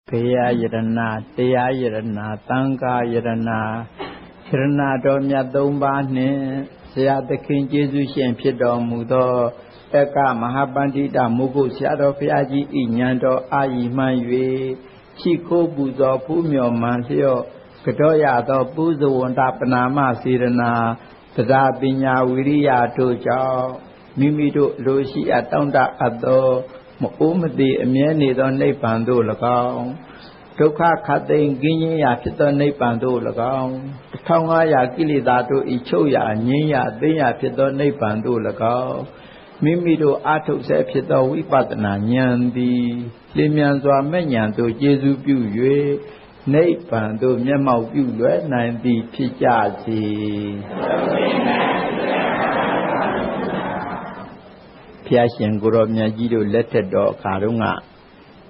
ဘုရားယရဏတရားယရဏသံဃာယရဏယရဏတော်မြတ်၃ပါးနှင့်ဆရာသခင်ကျေးဇူးရှင်ဖြစ်တော်မူသောတက္ကမဟာပန္တိတမုဂုတ်ဆရာတော်ဘုရားကြီးဤဉာဏ်တော်အာရီမှန်၍ရှိခိုးပူဇော်ဖူးမြော်မှန်လျော့ကြောရသောပူဇဝန္တပနာမစေရနာတရားပညာဝိရိယတို့ကြောင့်မိမိတို့လိုရှိအပ်တောင့်တအပ်သောမအိုးမသေးအမြဲနေသောနိဗ္ဗာန်သို့၎င်းဒုက္ခခတ်သိမ်းကင်းခြင်းရာဖြစ်သောနိဗ္ဗာန်သို့၎င်း1500ကိလေသာတို့ဤချုပ်ရာငြိမ်းရာသိမ်းရာဖြစ်သောနိဗ္ဗာန်သို့၎င်းမိမိတို့အာထုတ်ဆဲဖြစ်သောဝိပဿနာဉာဏ်သည်လင်းမြန်စွာမဲ့ဉာဏ်သို့ကျေစုပြု၍နိဗ္ဗာန်သို့မျက်မှောက်ပြုလွယ်နိုင်သည်ဖြစ်ကြစေဘုရားရှင်ကိုရောမြတ်ကြီးတို့လက်ထက်တော်အခါတုန်းက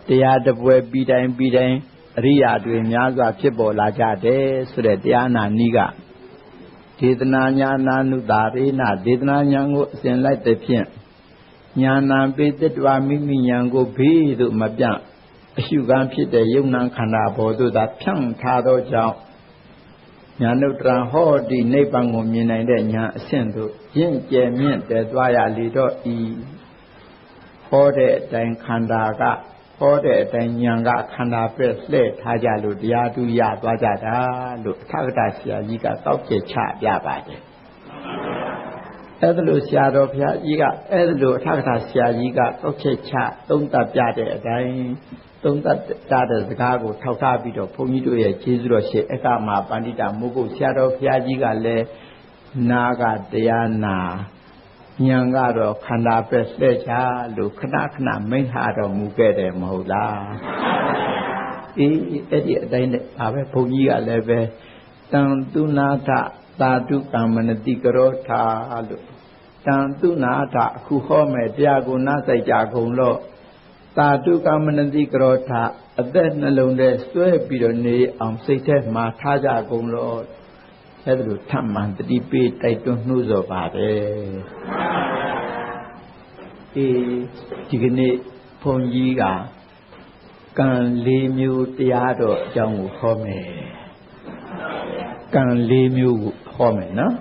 တရားတပွဲပြီးတိုင်းအရိယာတွေများစွာဖြစ်ပေါ်လာကြတယ်ဆိုတဲ့တရားနာနည်းကဒေသနာညာနာနုတာရေနဒေသနာညာကိုအစဉ်လိုက်တဲ့ဖြင့်ညာနာပိတ္တဝမိမိညာကိုဘေးသို့မပြန့်အရှုခံဖြစ်တဲ့ယုံနာခန္ဓာဘောသို့သာဖြန့်ထားသောကြောင့်ညာနုတ္တရဟောတိနိဗ္ဗာန်ကိုမြင်နိုင်တဲ့ညာအဆင့်သို့ရင့်ကျယ်မြင့်တဲ့သွားရလေတော့ဤဟောတဲ့အတိုင်းခန္ဓာကဟောတဲ့အတိုင်းဉာဏ်ကခန္ဓာပဲလှည့်ထားကြလို့တရားသူရသွားကြတာလို့အထကထာဆရာကြီးကတောက်ကျချပြပါတယ်အဲ့ဒါလို့ဆရာတော်ဘုရားကြီးကအဲ့ဒါလို့အထကထာဆရာကြီးကတောက်ကျချသုံးသပ်ပြတဲ့အတိုင်းသုံးသပ်တဲ့စကားကိုထောက်ထားပြီးတော့ဘုန်းကြီးတို့ရဲ့ကျေးဇူးတော်ရှင်အက္ခမပန္တိတမုဂုတ်ဆရာတော်ဘုရားကြီးကလည်းနာကတရားနာဉာဏ်ကတော့ခန္ဓာပဲလှည့်ချလို့ခဏမိန့်ဟာတော်မူခဲ့တယ်မဟုတ်လားအေးအဲ့ဒီအတိုင်းနဲ့ဒါပဲဘုန်းကြီးကလည်းပဲတံသူနာထသာဓုကမ္မနတိကရောထာလို့တံသူနာထအခုဟောမယ်တရားကိုနားဆိုင်ကြကုန်လို့သာဓုကမ္မနတိကရောထာအသက်နှလုံးထဲစွဲပြီးတော့နေအောင်စိတ်ထဲမှာထားကြကုန်လို့အဲ့ဒါလိုထမှန်တတိပေးတိုက်တွန်းနှိုးဆော်ပါတယ်ဒီကနေ့ဘုန်းကြီးကကံ၄မျိုးတရားတော်အကြောင်းကိုဟောမယ်ကံ၄မျိုးကိုဟောမယ်နော်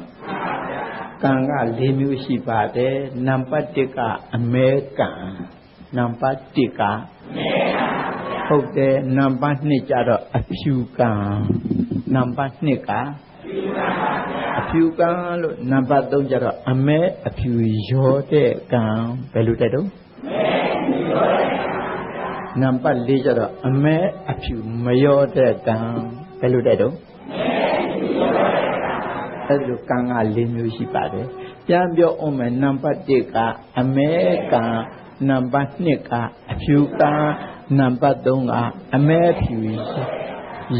ကံက၄မျိုးရှိပါတယ်နံပါတ်1ကအမဲကံနံပါတ်1ကဟုတ်တယ်နံပါတ်2ကျတော့အဖြူကံနံပါတ်2ကအဖြူကံလို့နံပါတ်3ကျတော့အမဲအဖြူရောတဲ့ကံဘယ်လိုတဲ့တော့နံပါတ်4ကျတော့အမဲအဖြူမရောတဲ့ကံဘယ်လိုတဲ့တော့အဲ့လိုကံက၄မျိုးရှိပါတယ်ပြန်ပြောအောင်မယ်နံပါတ်1ကအမဲကံနံပါတ်2ကအဖြူကံနံပါတ်3ကအမဲအဖြူ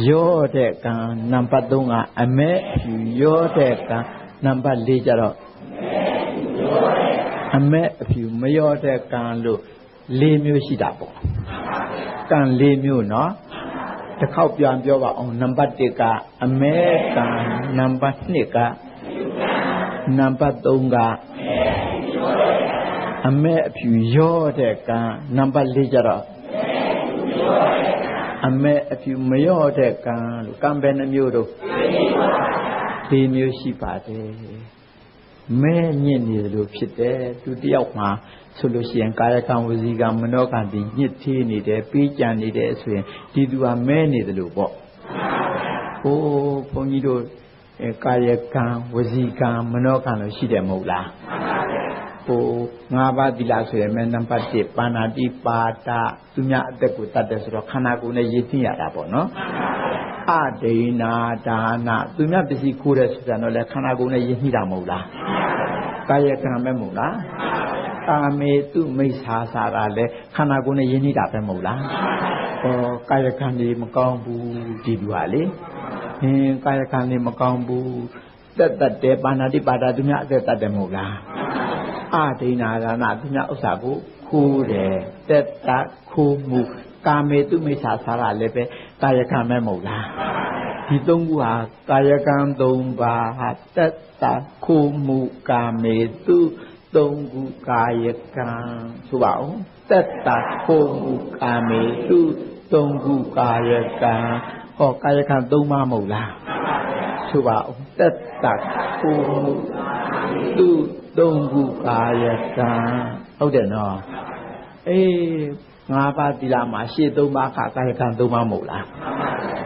ရောတဲ့ကံနံပါတ်3ကအမဲအဖြူရောတဲ့ကံနံပါတ်4ကျတော့အမဲအဖြူမရောတဲ့ကံလို့၄မျိုးရှိတာပေါ့ကံ၄မျိုးနော်တစ်ခေါက်ပြန်ပြောပါအောင်နံပါတ်1ကအမဲကံနံပါတ်2ကနံပါတ်3ကအမဲအဖြူရောတဲ့ကံနံပါတ်4ကျတော့အမဲအဖြူမရောတဲ့ကံလို့ကံပဲနှမျိုးတော့၄မျိုးရှိပါတယ်မဲညစ်နေတယ်လို့ဖြစ်တယ်သူတယောက်မှာဆိုလို့ရှိရင်ကာယကံဝစီကံမနောကံဒီညစ်သေးနေတယ်ပေးကြံနေတယ်ဆိုရင်ဒီသူကမဲနေတယ်လို့ပေါ့ဟိုးဘုန်းကြီးတို့ကာယကံဝစီကံမနောကံလို့ရှိတယ်မဟုတ်လားဟို5ပါးသီလဆိုရင်နံပါတ်1ပါဏာတိပါဒသူများအသက်ကိုတတ်တယ်ဆိုတော့ခန္ဓာကိုယ်နဲ့ရည်သိရတာပေါ့နော်အဒိနာဒါနသူများပစ္စည်းခိုးတယ်ဆိုတာတော့လေခန္ဓာကိုယ်နဲ့ရည်သိတာမဟုတ်လားကာယကံပဲမဟုတ်လားကာမေတုမိစ္ဆာစာကလည်းခန္ဓာကိုယ်နဲ့ရင်းနှီးတာပဲမဟုတ်လားဟောကာယကံတွေမကောင်းဘူးဒီလူဟာလေကာယကံတွေမကောင်းဘူးတက်တယ်ပါဏာတိပါဒသူများအသက်တတ်တယ်မဟုတ်လားအဒိနာဒါနသူများဥစ္စာကိုခိုးတယ်တက်တာခိုးမှုကာမေတုမိစ္ဆာစာကလည်းပဲကာယကံပဲမဟုတ်လားဒီ3ခုဟာကာယကံ3ပါးတက်တာခိုးမှုကာမေတု3ခုကာယကံဆိုပါဦးတက်တာခိုးမှုကာမေတု သုံးခုကာယကံဟောကာယကံသုံးပါမဟုတ်လားဆိုပါဦးတက်တာကိုသူသုံးခုကာယကံဟုတ်တယ်နော်အေးငါးပါးသီလမှာရှေ့သုံးပါးကာယကံသုံးပါမဟုတ်လား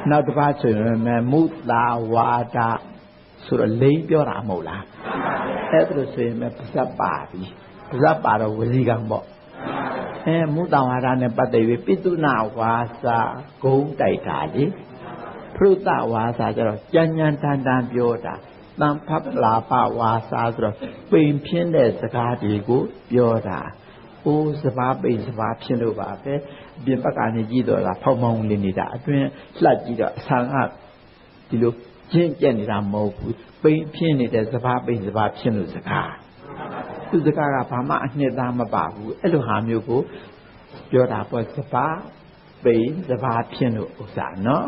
နောက်တစ်ပါးဆိုရင်မုသာဝါဒဆိုတော့လိမ့်ပြောတာမဟုတ်လားအဲ့ဒါလို့ဆိုရင်ပါဇက်ပါပြီပါဇက်ပါတော့ဝစီကံပေါ့မုသာဝါဒနဲ့ပတ်သက်ပြီးပိသုနာဝါစာဂုံးတိုက်တာလေဖရုတဝါစာကျတော့ကြံ့ကြံ့တန်တန်ပြောတာတန်ဖပလာပဝါစာဆိုတော့ပိန်ဖြင်းတဲ့စကားတွေကိုပြောတာအိုးစပါးပိန်စပါးဖြင်းလို့ပါပဲအပြင်ဘက်ကနေကြည့်တော့တာဖောက်မောင်းလေးနေတာအတွင်းလှက်ကြည့်တော့အဆန်ကဒီလိုကျင့်ကြက်နေတာမဟုတ်ဘူးပိန်ဖြင်းနေတဲ့စပါးပိန်စပါးဖြင်းလို့စကားသူစကားကဘာမှအနှစ်သာမပါဘူးအဲ့လိုဟာမျိုးကိုပြောတာပေါ့စပါးပိန်စပါးဖြင်းလို့ဥစ္စာနော်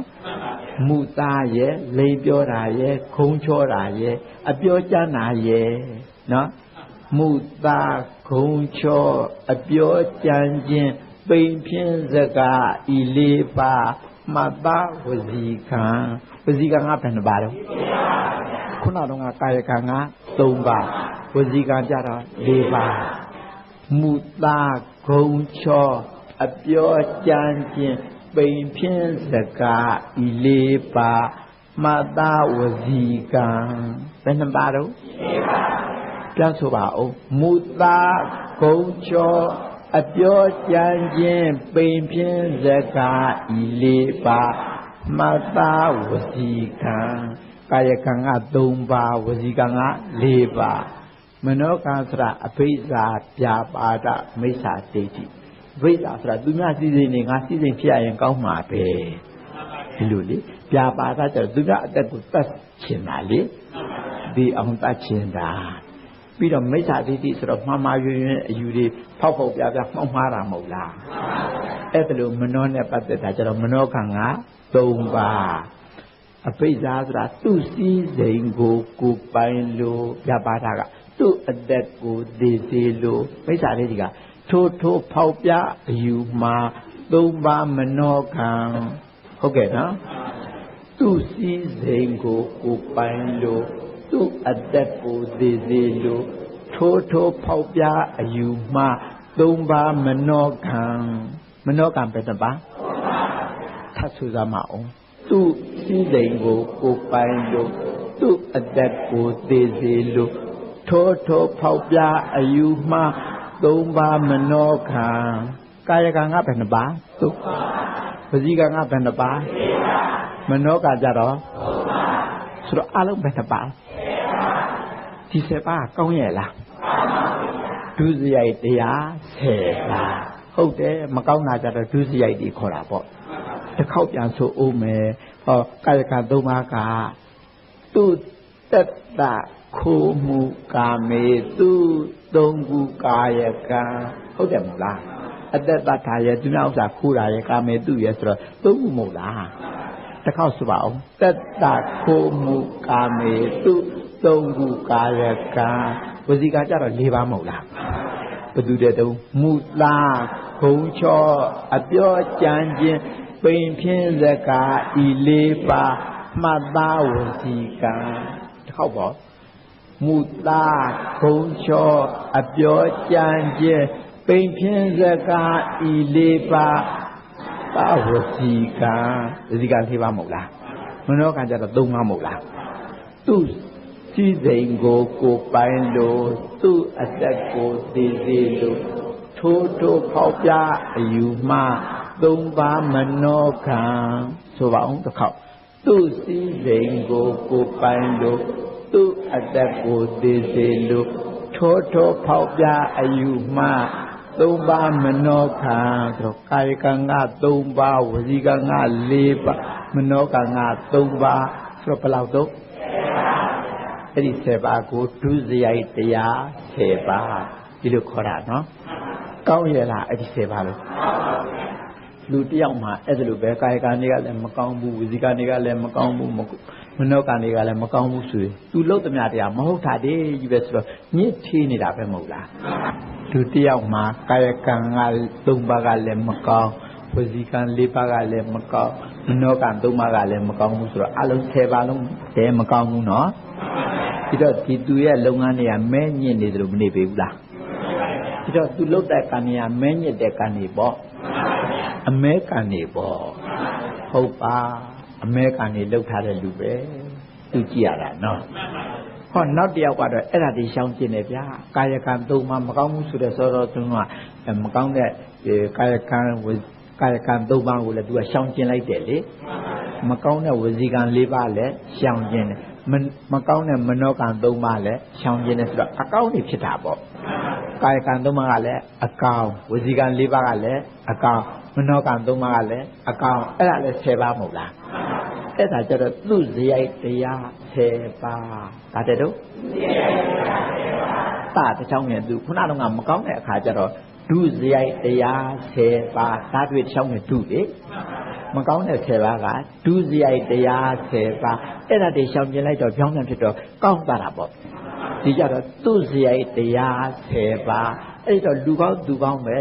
မူသားရဲ့လိန်ပြောတာရဲ့ခုံချောတာရဲ့အပြောကြမ်းတာရဲ့နော်မူသားခုံချောအပြောကြမ်းခြင်းပိန်ဖြင်းစကားဤလေးပါမတ္တဝစီကံဝစီကံကဘယ်နှပါတော့ခုနတော့ကာယကံက3ပါဝစီကံကြတော့4ပါမူသားခုံချောအပြောကြမ်းခြင်းပိန်ဖြင်းစကားဤလေးပါမတ္တဝစီကံဘယ်နှပါတော့4ပါပြန်ဆိုပါဦးမူသားခုံချောအပြောကြမ်းခြင်းပိန်ဖြင်းစကားဤလေးပါမတ္တဝစီကံကာယကံက3ပါဝစီကံက4ပါမနောကံဆိုတာအဘိဇ္ဇာပြပါဒမိစ္ဆာဒိဋ္ဌိအဘိဇ္ဇာဆိုတာသူများစီစဉ်နေငါစီစဉ်ဖြစ်ရရင်ကောင်းမှာပဲဒီလိုလေပြပါဒကျတော့သူများအသက်ကိုတတ်ချင်တာလေဒီအောင်တတ်ချင်တာပြီးတော့မိစ္ဆာဒိဋ္ဌိဆိုတော့မှားမှားယွင်းယွင်းအယူတွေဖောက်ဖောက်ပြပြမှောက်မှားတာမဟုတ်လားအဲ့ဒါလိုမနောနဲ့ပတ်သက်တာကျတော့မနောကံက3ပါအဘိဇ္ဇာဆိုတာသူ့စည်းစိမ်ကိုပိုင်လို့ပြပါတာကသူ့အသက်ကိုသိစေလို့မိစ္ဆာဒိဋ္ဌိကထိုးဖောက်ပြအယူမှာ3ပါမနောကံဟုတ်ကဲ့နော်သူ့စည်းစိမ်ကိုပိုင်လို့သူ့အသက်ကိုသိစေလို့ထိုးဖောက်ပြအယူမှာ3ပါမနောကံမနောကံပဲတပါထပ်ဆိုစမ်းမအောင်သူ့စည်းစိမ်ကိုပိုင်လို့သူ့အသက်ကိုသိစေလို့ထိုးဖောက်ပြအယူမှာ3ပါမနောကံကာယကံကဘယ်နှပါသုဝစီကံကဘယ်နှပါမနောကံကြတော့ဆိုတော့အလုံးဘယ်နှပါဒီ7ပါးကောင်းရဲ့လားဒုစရိုက်တရား10ပါးဟုတ်တယ်မကောင်းတာကြတော့ဒုစရိုက်တွေခေါ်တာပေါ့တစ်ခေါက်ပြန်ဆိုဦးမယ်ဟောကာယကံ3ပါးကသူတတ္တခိုးမှုကာမေသူ3ခုကာယကံဟုတ်တယ်မဟုတ်လားအတ္တတထာရဲ့သူများဥစ္စာခိုးတာရဲ့ကာမေသူရဲ့ဆိုတော့3ခုမဟုတ်လားတစ်ခေါက်ဆိုပါအောင်တတ္တခိုးမှုကာမေသူ3ခုကာယကံဝစီကကြတော့4ပါမဟုတ်လားဘယ်သူတဲ့တုံးမူသားခုံချောအပြောကြမ်းခြင်းပိန်ဖြင်းစကားဤ4ပါမှတ်သားဝစီကံတစ်ခေါက်ပေါ့မူသားခုံချောအပြောကြမ်းခြင်းပိန်ဖြင်းစကားဤ4ပါသာဝစီကံဝစီကံ4ပါမဟုတ်လားမနောကံကြတော့3ပါမဟုတ်လားသူစည်းစိမ်ကိုပိုင်လို့သူ့အသက်ကိုသိစေလို့ထိုးဖောက်ပြအယူမှ3ပါမနောကံဆိုပါအောင်တစ်ခေါက်သူ့စည်းစိမ်ကိုပိုင်လို့သူ့အသက်ကိုသိစေလို့ထိုးဖောက်ပြအယူမှ3ပါမနောကံဆိုတော့ကာယကံက3ပါဝစီကံက4ပါမနောကံက3ပါဆိုတော့ဘယ်လောက်တော့အဲ့ဒီ7ပါးကိုဒုစရိုက်တရား7ပါးဒီလိုခေါ်တာနော်ကောင်းရဲ့လားအဲ့ဒီ7ပါးလို့လူတယောက်မှာအဲ့ဒါလိုပဲကာယကံတွေကလည်းမကောင်းဘူးဝစီကံတွေကလည်းမကောင်းဘူးမနောကံတွေကလည်းမကောင်းဘူးဆိုရင်သူလှုပ်သမျှတရားမဟုတ်တာတည်းကြီးပဲဆိုတော့ညစ်ထေးနေတာပဲမဟုတ်လားလူတယောက်မှာကာယကံက3ပါးကလည်းမကောင်းဝ ဝစီကံ၄ပါးကလည်းမကောင်းမနောကံ၃ပါးကလည်းမကောင်းဘူးဆိုတော့အလုံး10ပါးလုံးတည်းမကောင်းဘူးနော်ပြီးတော့ဒီသူရဲ့လုပ်ငန်းတွေကမဲညစ်နေတယ်လို့မနေပေဘူးလားပြီးတော့သူလုပ်တဲ့ကံတွေကမဲညစ်တဲ့ကံတွေပေါ့အမဲကံတွေပေါ့ဟုတ်ပါအမဲကံတွေလုပ်ထားတဲ့လူပဲသူကြည့်ရတာနော်ဟောနောက်တစ်ယောက်ကတော့အဲ့ဒါတွေရှောင်ကျင်တယ်ဗျာကာယကံ၃ပါးမကောင်းဘူးဆိုတဲ့စောစောတုန်းကမကောင်းတဲ့ကာယကံ၃ပါးကိုလည်းသူကရှောင်ကျင်လိုက်တယ်လေမကောင်းတဲ့ဝစီကံ၄ပါးလည်းရှောင်ကျင်တယ်မကောင်းတဲ့မနောကံ၃ပါးလည်းရှောင်ကျင်တယ်ဆိုတော့အကောင်းတွေဖြစ်တာပေါ့ကာယကံ၃ပါးကလည်းအကောင်းဝစီကံ၄ပါးကလည်းအကောင်းမနောကံ၃ပါးကလည်းအကောင်းအဲ့ဒါလည်း10ပါးမဟုတ်လားအဲ့ဒါကြတော့သူ့ဇယိုက်တရား10ပါးဒါတဲ့တော့တာတချောင်းနဲ့သူခုနကတော့မကောင်းတဲ့အခါကျတော့ဒုဇယိုက်တရား10ပါးဓာတ်တွေတချောင်းနဲ့ဒုလေမကောင်းတဲ့10ပါးကဒုဇယိုက်တရား10ပါးအဲ့ဒါတွေရှောင်ကျင်လိုက်တော့ကြောင်းပြန်ဖြစ်တော့ကောင်းသွားတာပေါ့ဒီကြတော့သူ့ဇယိုက်တရား10ပါးအဲ့တော့လူကောင်းသူကောင်းပဲ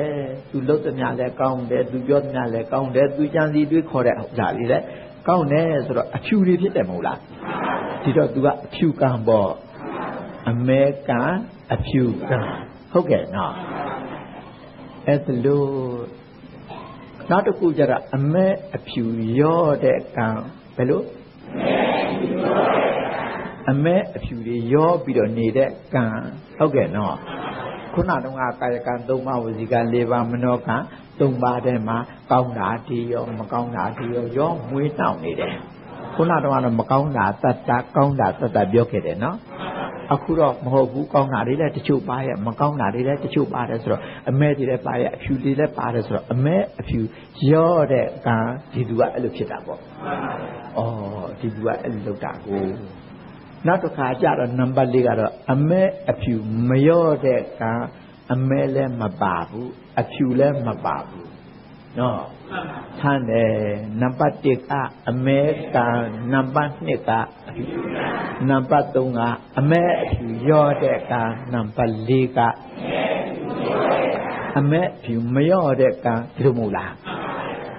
သူလုပ်သမျှလည်းကောင်းတယ်သူပြောသမျှလည်းကောင်းတယ်သူကြံစီတွေးခေါ်တဲ့ဥစ္စာလေးလည်းကောင်းတယ်ဆိုတော့အဖြူတွေဖြစ်တယ်မဟုတ်လားဒီတော့သူကအဖြူကံပေါ့အမဲကံအဖြူကံဟုတ်ကဲ့နော်အဲ့ဒါလို့နောက်တစ်ခုကျတော့အမဲအဖြူရောတဲ့ကံဘယ်လိုအမဲအဖြူတွေရောပြီးတော့နေတဲ့ကံဟုတ်ကဲ့နော်ခုနတုန်းကကာယကံ၃ပါးဝစီကံ၄ပါးမနောကံ၃ပါးထဲမှာကောင်းတာဒီရောမကောင်းတာဒီရောမွေးနှောက်နေတယ်ခုနတုန်းကတော့မကောင်းတာတတ္တကောင်းတာတတ္တပြောခဲ့တယ်နော်အခုတော့မဟုတ်ဘူးကောင်းတာတွေလည်းတချို့ပါရဲ့မကောင်းတာတွေလည်းတချို့ပါတယ်ဆိုတော့အမဲတွေလည်းပါရဲ့အဖြူတွေလည်းပါတယ်ဆိုတော့အမဲအဖြူရောတဲ့ကံဒီသူကအဲ့လိုဖြစ်တာပေါ့ဩဒီသူကအဲ့လိုလုပ်တာကိုနောက်တစ်ခါကျတော့နံပါတ်၄ကတော့အမဲအဖြူမရောတဲ့ကံအမဲလည်းမပါဘူးအဖြူလည်းမပါဘူးနော်ဆန်းတယ်နံပါတ်1ကအမဲကံနံပါတ်2ကအဖြူနံပါတ်3ကအမဲအဖြူရောတဲ့ကံနံပါတ်4ကအမဲအဖြူမရောတဲ့ကံဒီလိုမဟုတ်လား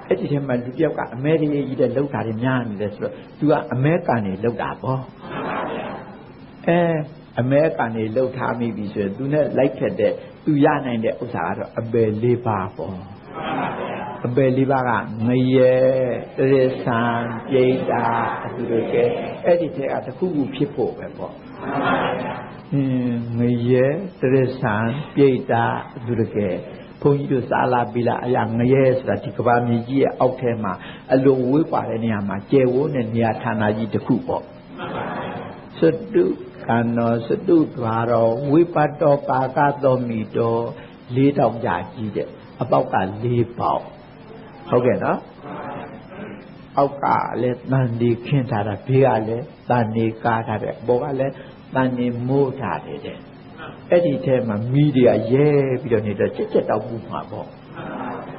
အဲ့ဒီထဲမှာလူပြောက်ကအမဲတွေကြီးတဲ့လောက်တာတွေများနေတယ်ဆိုတော့ तू ကအမဲကံတွေလောက်တာပေါ့အမဲကံတွေလောက်ထားမိပြီဆိုရင် तू နဲ့လိုက်ခဲ့တဲ့ तू ရနိုင်တဲ့ဥစ္စာကတော့အပယ်၄ပါးပေါ့အပယ်၄ပါးကငရဲတရစ္ဆာန်ပြိတ္တာအတူတူကဲအဲ့ဒီထဲကတစ်ခုခုဖြစ်ဖို့ပဲပေါ့ငရဲတရစ္ဆာန်ပြိတ္တာအတူတူကဲဘုန်းကြီးတို့စာလာပြီလားအရာငရဲဆိုတာဒီကဘာမြေကြီးရဲ့အောက်ထဲမှာအလွန်ဝေးပါတဲ့နေရာမှာကျယ်ဝန်းတဲ့နေရာဌာနကြီးတစ်ခုပေါ့စတုကံတော်စတုဓာရောဝိပတ်တော်ပါကတော်မီတော်၄တောင်ကြာကြီးတဲ့အပေါက်က၄ပေါက်ဟုတ်ကဲ့နော်အောက်ကလည်းတန်ဒီခင်းထားတာဘေးကလည်းတန်ဒီကားထားတယ်အပေါ်ကလည်းတန်ဒီမိုးထားတယ်တဲ့အဲ့ဒီထဲမှာမီးတွေကရဲပြီးတော့နေတော့ချက်ချက်တောက်ပူမှာပေါ့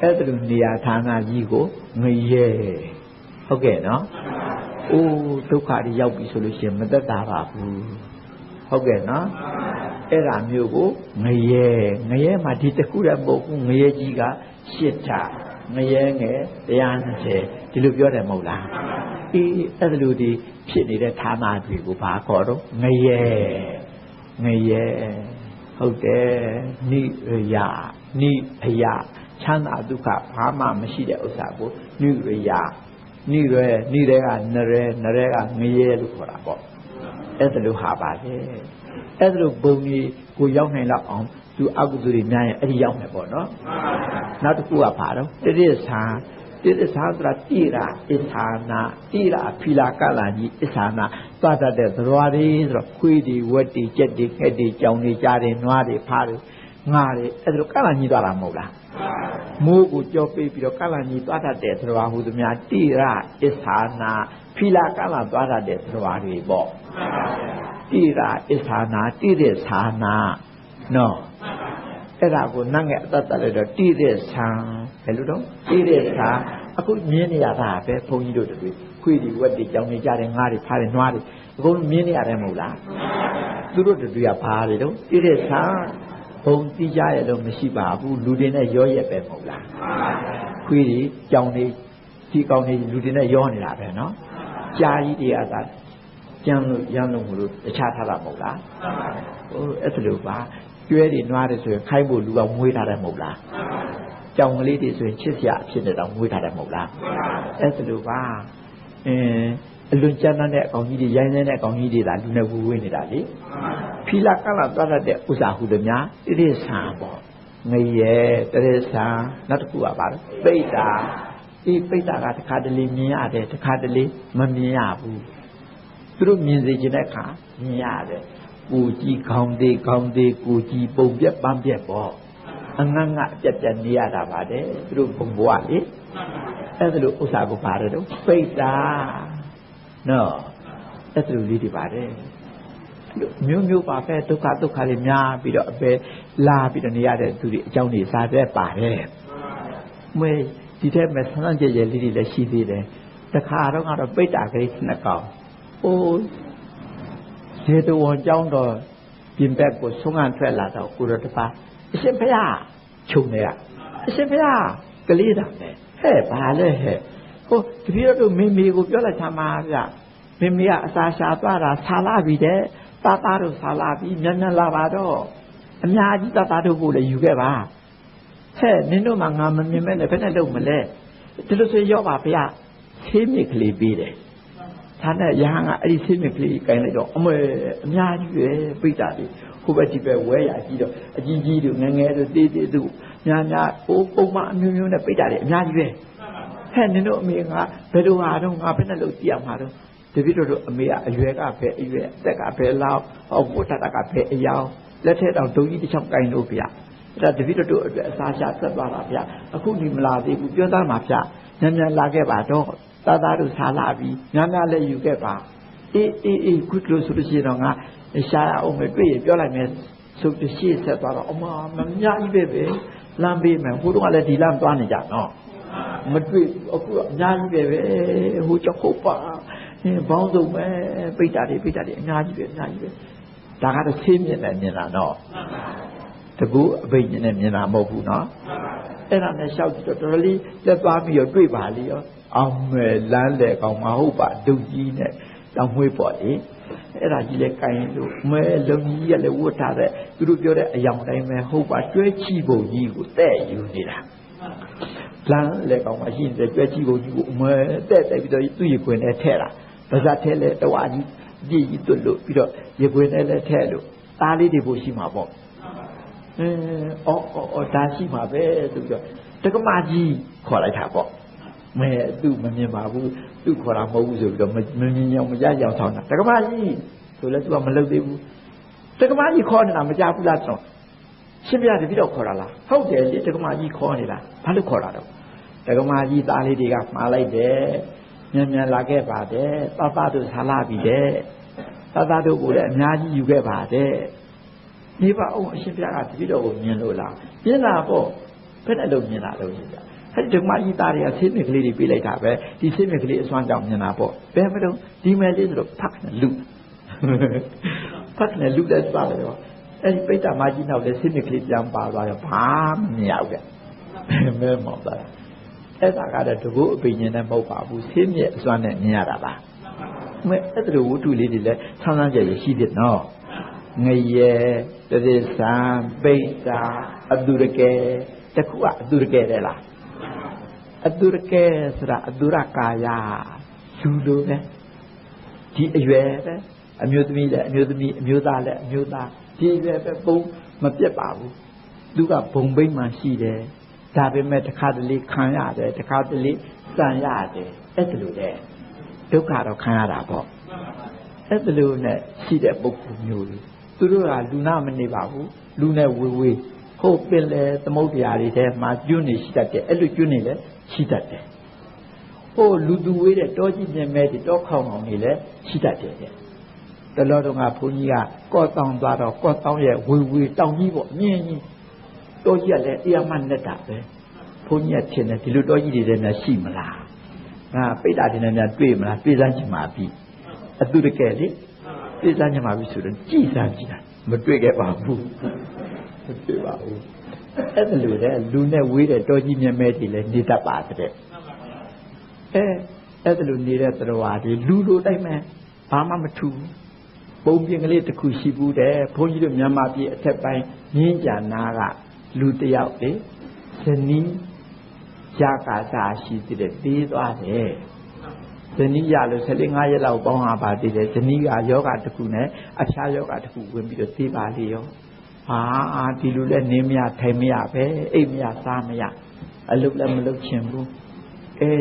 အဲ့ဒါလိုနေရာဌာနကြီးကိုငရဲဟုတ်ကဲ့နော်အိုးဒုက္ခတွေရောက်ပြီဆိုလို့ရှိရင်မသက်သာပါဘူးဟုတ်ကဲ့နော်အဲ့ဒါမျိုးကိုငရဲမှာဒီတစ်ခုတည်းမဟုတ်ဘူးငရဲကြီးက8ဓာတ်ငရဲငယ်120ဒီလိုပြောတယ်မဟုတ်လားအေးအဲ့ဒါလိုဒီဖြစ်နေတဲ့ဌာနတွေကိုဘာခေါ်တော့ငရဲဟုတ်တယ်နိရနိအယချမ်းသာဒုက္ခဘာမှမရှိတဲ့ဥစ္စာကိုနိရနိရဲကနရဲကငရဲလို့ခေါ်တာပေါ့အဲ့ဒါလိုဟာပါလေအဲ့ဒါလိုဘုံကြီးကိုရောက်နိုင်လောက်အောင်သူအကုသိုလ်တွေများရင်အဲ့ဒီရောက်မယ်ပေါ့နော်နောက်တစ်ခုကဘာတော့တတိဆာဆိုတာတိရာဣသာနာတိရာဖီလာကလာကြီးဣသာနာသွားတတ်တဲ့သရွာတွေဆိုတော့ခွေးတွေဝက်တွေကြက်တွေငှက်တွေကြောင်တွေကြားတွေနွားတွေဖားတွေငါတွေအဲ့ဒါလိုကလာကြီးသွားတာမဟုတ်လားမိုးကိုကြောပေးပြီးတော့ကလာကြီးသွားတတ်တဲ့သရွာဟူသမျှတိရာဣသာနာဖီလာကလာသွားတတ်တဲ့သရွာတွေပေါ့တိရာဣသာနာတိရစ္ဆာနာနော်အဲ့ဒါကိုနတ်ငယ်အတတ်တက်လိုက်တော့တိရစ္ဆာဘယ်လိုတော့တိရစ္ဆာအခုမြင်နေရတာပဲဘုန်းကြီးတို့တွေခွေးတွေဝက်တွေကြောင်နေကြတယ်ငါးတွေဖားတယ်နွားတွေအကုန်မြင်နေရတယ်မဟုတ်လားသူတို့တွေကဘာတွေတော့တိရစ္ဆာဘုံတိကြရလို့မရှိပါဘူးလူတွေနဲ့ရောရက်ပဲမဟုတ်လား ခွေးတွေကြောင်တွေဒီကောင်းတွေလူတွေနဲ့ရောနေတာပဲနော်ကြာကြီးတွေကသာကျန်းလို့ရမ်းလို့မလို့တခြားထားတာမဟုတ်လားဟိုအဲ့ဒါလိုပါကျွဲတွေနွားတွေဆိုရင်ခိုင်းဖို့လူကမွေးထားတယ်မဟုတ်လားကြောင်ကလေးတွေဆိုရင်ချစ်စရာအဖြစ်နဲ့တော့မွေးထားတယ်မဟုတ်လားအဲ့ဒါလိုပါအလွန်ကျန်းတဲ့အကောင်ကြီးတွေရိုင်းတဲ့အကောင်ကြီးတွေသာလူနဲ့ဝေးနေတာလေဖီလာကလာသွားတဲ့ဥစ္စာဟုတည်းများတိရိစ္ဆာန်ပေါ့ငရဲတိရိစ္ဆာန်နောက်တစ်ခုကပါတော့ပိဋ္ဌာပိဋ္ဌာကတစ်ခါတလေမြင်ရတယ်တစ်ခါတလေမမြင်ရဘူးသူတို့မြင်စေချင်တဲ့အခါမြင်ရတယ်ကိုကြီးခေါင်းသေးကိုကြီးပုံပြက်ပန်းပြက်ပေါ့အငတ်ငတ်ပြက်ပြက်နေရတာပါတယ်သူတို့ဘုံဘဝလေအဲ့ဒါလို့ဥစ္စာကိုပါတယ်တော့ပိဋ္ဌာနော်အဲ့ဒါလိုလေးတွေပါတယ်မျိုးပါပဲဒုက္ခတွေများပြီးတော့အပဲလာပြီးတော့နေရတဲ့သူတွေအကြောင်းတွေစားတဲ့ပါတယ်မွေဒီထက်မဲ့ဆန်းဆန်းကြဲကြဲလေးတွေလည်းရှိသေးတယ်တခါတော့ကတော့ပိဋ္ဌာကလေးနှစ်ကောင်အိုးရေတဝန်ကျောင်းတော်ပြင်ဘက်ကိုဆုံးခံထွက်လာတော့ကိုရတပါအရှင်ဖျားခြုံနေရအရှင်ဖျားကလေးတာပဲဟဲ့ဘာလဲဟဲ့ဟိုတပည့်တော်မေမေကိုပြောလိုက်ချမ်းပါဗျမေမေကအစာရှာသွားတာဆာလာပြီတဲ့သားတို့ဆာလာပြီမြန်လာပါတော့အများကြီးသားတို့ကိုလည်းယူခဲ့ပါဟဲ့နင်တို့မှငါမမြင်မဲ့နဲ့ဘယ်နဲ့လုပ်မလဲဒီလိုဆိုရောပါဗျဆေးမြစ်ကလေးပေးတယ်ဒါနဲ့ရဟန်းကအဲ့ဒီဆေးမြစ်ကလေးကိုင်လိုက်တော့အအများကြီးပဲပိဋ္ဌာတွေဟိုဘက်ဒီဘက်ဝဲရကြီးတော့အကြီးကြီးတို့ငငယ်တို့တေးတို့များပုံမှန်အမျိုးမျိုးနဲ့ပိဋ္ဌာတွေအများကြီးပဲဟဲ့နင်တို့အမေကဘယ်လိုဟာတော့ငါဘယ်နဲ့လုပ်ကြည့်ရမှာတော့တပည့်တော်တို့အမေကအရွယ်ကပဲအရွယ်အသက်ကပဲလောက်ဟောဘုထတာကပဲအယောင်လက်ထက်တော့ဒုံကြီးတစ်ချောင်းကိုင်လို့ဗျအဲ့ဒါတပည့်တော်တို့အတွက်အစားရှာဆက်သွားတာဗျအခုဒီမလာသေးဘူးပြောသားမှာဗျမြန်လာခဲ့ပါတော့သားတို့ဆာလာပြီများလည်းယူခဲ့ပါအေးခုလို့ဆိုလို့ရှိရင်တော့ငါရှာရအောင်ပဲတွေ့ရပြောလိုက်မယ်ဆိုပြီးရှေ့ဆက်သွားတော့အမမများကြီးပဲလမ်းပေးမယ်ဟိုတော့လည်းဒီလမ်းသွားနေကြနော်မတွေ့အခုအများကြီးပဲဟိုကြောက်ဟုတ်ပါဘောင်းစုံပဲပိဋ္ဌာတွေအများကြီးပဲဒါကတော့ဆေးမြင့်နဲ့မြင်တာနော်တကူအဘိညာဉ်နဲ့မြင်တာမဟုတ်ဘူးနော်အဲ့ဒါနဲ့ရှောက်ကြည့်တော့တော်တော်လေးလက်သွားပြီးတော့တွေ့ပါလေရောအောင်မယ်လမ်းလေကောင်မဟုတ်ပါဒုကြီးနဲ့တောင်မွေးပေါ့လေအဲ့ဒါကြီးလဲကိုင်းလို့မဲလုံကြီးရလဲဝတ်ထားတဲ့သူတို့ပြောတဲ့အယောင်တိုင်းပဲဟုတ်ပါတွဲချီပုံကြီးကိုတဲ့ယူနေတာလမ်းလေကောင်မရှိတဲ့တွဲချီပုံကြီးကိုမဲတဲ့ပြီးတော့သူ့ရခွင်နဲ့ထဲတာပါဇက်ထဲလဲတဝါကြီးပြည့်ကြီးတွတ်လို့ပြီးတော့ရခွင်နဲ့လဲထဲလို့သားလေးတွေပို့ရှိမှာပေါ့ဒါရှိမှာပဲဆိုပြီးတော့တက္ကမကြီးခေါ်လိုက်တာပေါ့မဲသူ့မမြင်ပါဘူးသူ့ခေါ်တာမဟုတ်ဘူးဆိုပြီးတော့မမြင်အောင်မကြအောင်ဆောင်တာတက္ကမကြီးဆိုလဲသူကမလုပ်သေးဘူးတက္ကမကြီးခေါ်နေတာမကြဘူးလားတော့ရှင်းပြတယ်ပြီးတော့ခေါ်တာလားဟုတ်တယ်လေတက္ကမကြီးခေါ်နေတာဘာလို့ခေါ်တာတော့တက္ကမကြီးသားလေးတွေကမှားလိုက်တယ်မြန်လာခဲ့ပါတယ်သားတို့ဆာလာပြီတဲ့သားတို့ကိုလည်းအများကြီးယူခဲ့ပါတယ်နေပါအောင်အရှင်ပြကတပည့်တော်ကိုမြင်လို့လားမြင်တာပေါ့ဘယ်နဲ့လို့မြင်တာလို့ရှင်ပြအဲ့ဒီဓမ္မကြီးသားတွေကဆေးမြစ်ကလေးတွေပေးလိုက်တာပဲဒီဆေးမြစ်ကလေးအစွမ်းကြောင့်မြင်တာပေါ့ဘယ်မလို့ဒီမယ်လေးဆိုတော့ဖတ်နဲ့လူလက်စားတယ်တော့အဲ့ဒီပိဋ္ဌာမကြီးနောက်လည်းဆေးမြစ်ကလေးပြန်ပါသွားတော့ဘာမှမမြင်ဘူးကမဲမောတာအဲ့ဒါကတော့တကူအပင်ရှင်နဲ့မဟုတ်ပါဘူးဆေးမြစ်အစွမ်းနဲ့မြင်ရတာပါမဲအဲ့ဒါဝတ္ထုလေးတွေလည်းဆန်းဆန်းကြရရှိတယ်နော်ငရဲတရစ္ဆာန်ပိဋ္ဌာအတုရကဲတခုကအတုရကဲတဲ့လားအတုရကဲဆိုတာအတုရကာယလူလိုပဲဒီအရွယ်ပဲအမျိုးသမီးလည်းအမျိုးသမီးအမျိုးသားလည်းအမျိုးသားဒီအရွယ်ပဲပုံမပြတ်ပါဘူးသူကဘုံဘိမှန်ရှိတယ်ဒါပေမဲ့တစ်ခါတလေခံရတယ်တစ်ခါတလေစံရတယ်အဲ့ဒါလိုလေဒုက္ခတော့ခံရတာပေါ့အဲ့ဒါလိုနဲ့ရှိတဲ့ပုဂ္ဂိုလ်မျိုးတွေသူတို့ကလူနာမနေပါဘူးလူနဲ့ဝေးဟုတ်ပင်လေသမုဒ္ဒရာတွေထဲမှာကျွန်းနေရှိတတ်တယ်အဲ့လိုကျွန်းနေလဲရှိတတ်တယ်ဟိုလူသူဝေးတဲ့တောကြီးမြင်မဲ့တွေတောခေါင်နေလဲရှိတတ်တယ်တဲ့တလောတော့ကဘုန်းကြီးကကော့တောင်သွားတော့ကော့တောင်ရဲ့ဝေးတောင်ကြီးပေါ့မြင်းကြီးတောကြီးကလည်းတရားမှနဲ့တာပဲဘုန်းကြီးကထင်တယ်ဒီလိုတောကြီးတွေထဲမှာရှိမလားငါပိဋ္ဌာတွေနဲ့များတွေ့မလားတွေ့စမ်းချင်ပါပြီအတုတကယ်လေတွေ့စမ်းချင်ပါပြီဆိုတော့ကြည်စမ်းကြည့်တာမတွေ့ခဲ့ပါဘူးမတွေ့ပါဘူး အဲ့ဒါလို့လေလူနဲ့ဝေးတဲ့တော်ကြီးမြဲတွေလည်းနေတတ်ပါတဲ့အဲ့ဒါလို့နေတဲ့သရဝါတွေလူလိုတိုင်းမဲ့ဘာမှမထူပုံပြင်ကလေးတစ်ခုရှိဘူးတဲ့ဘုန်းကြီးတို့မြန်မာပြည်အထက်ပိုင်းမြင်းကြံနာကလူတယောက်လေဇနီးရာကာသာရှိတဲ့တေးသွားတယ်ဇနီးရလို့15ရက်လောက်ပေါင်းဟာပါသေးတယ်ဇနီးကယောဂတစ်ခုနဲ့အဖျားယောဂတစ်ခုဝင်ပြီးတော့သေးပါလေရောဟာဒီလိုလဲနေမရထိုင်မရပဲအိတ်မရစားမရအလုပ်လည်းမလုပ်ချင်ဘူး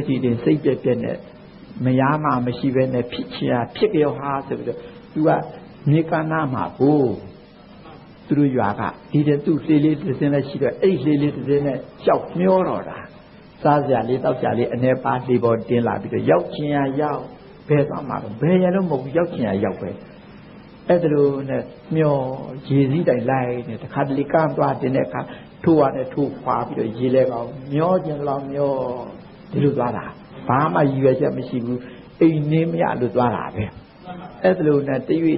ဒီတင်စိတ်ပြက်ပြက်နဲ့မရမှမရှိပဲနဲ့ဖြစ်ချင်ဖြစ်ကြောဟာဆိုပြီးတော့သူကမြေကနာမှာကိုသူတို့ရွာကဒီတဲ့သူ့လှေလေးတစ်စင်းလည်းရှိတော့အဲ့လှေလေးတစ်စင်းနဲ့ကြောက်မျောတော့တာစားစရာလေးတောက်စရာလေးအနေပါလှေပေါ်တင်းလာပြီးတော့ရောက်ချင်ရရောက်ဘယ်သွားမှာဘယ်ရလို့မဟုတ်ဘူးရောက်ချင်ရရောက်ပဲအဲ့ဒါလိုနဲ့မျောရေစည်းတိုင်လိုက်နေတခါတလေကမ်းသွားတင်တဲ့အခါထိုးရတဲ့ထိုးခွာပြီးတော့ရေလဲကောင်းမျောကျင်လောက်မျောဒီလိုသွားတာဘာမှရည်ရွယ်ချက်မရှိဘူးအိမ်နေမရလို့သွားတာပဲအဲ့ဒါလိုနဲ့တရွေ့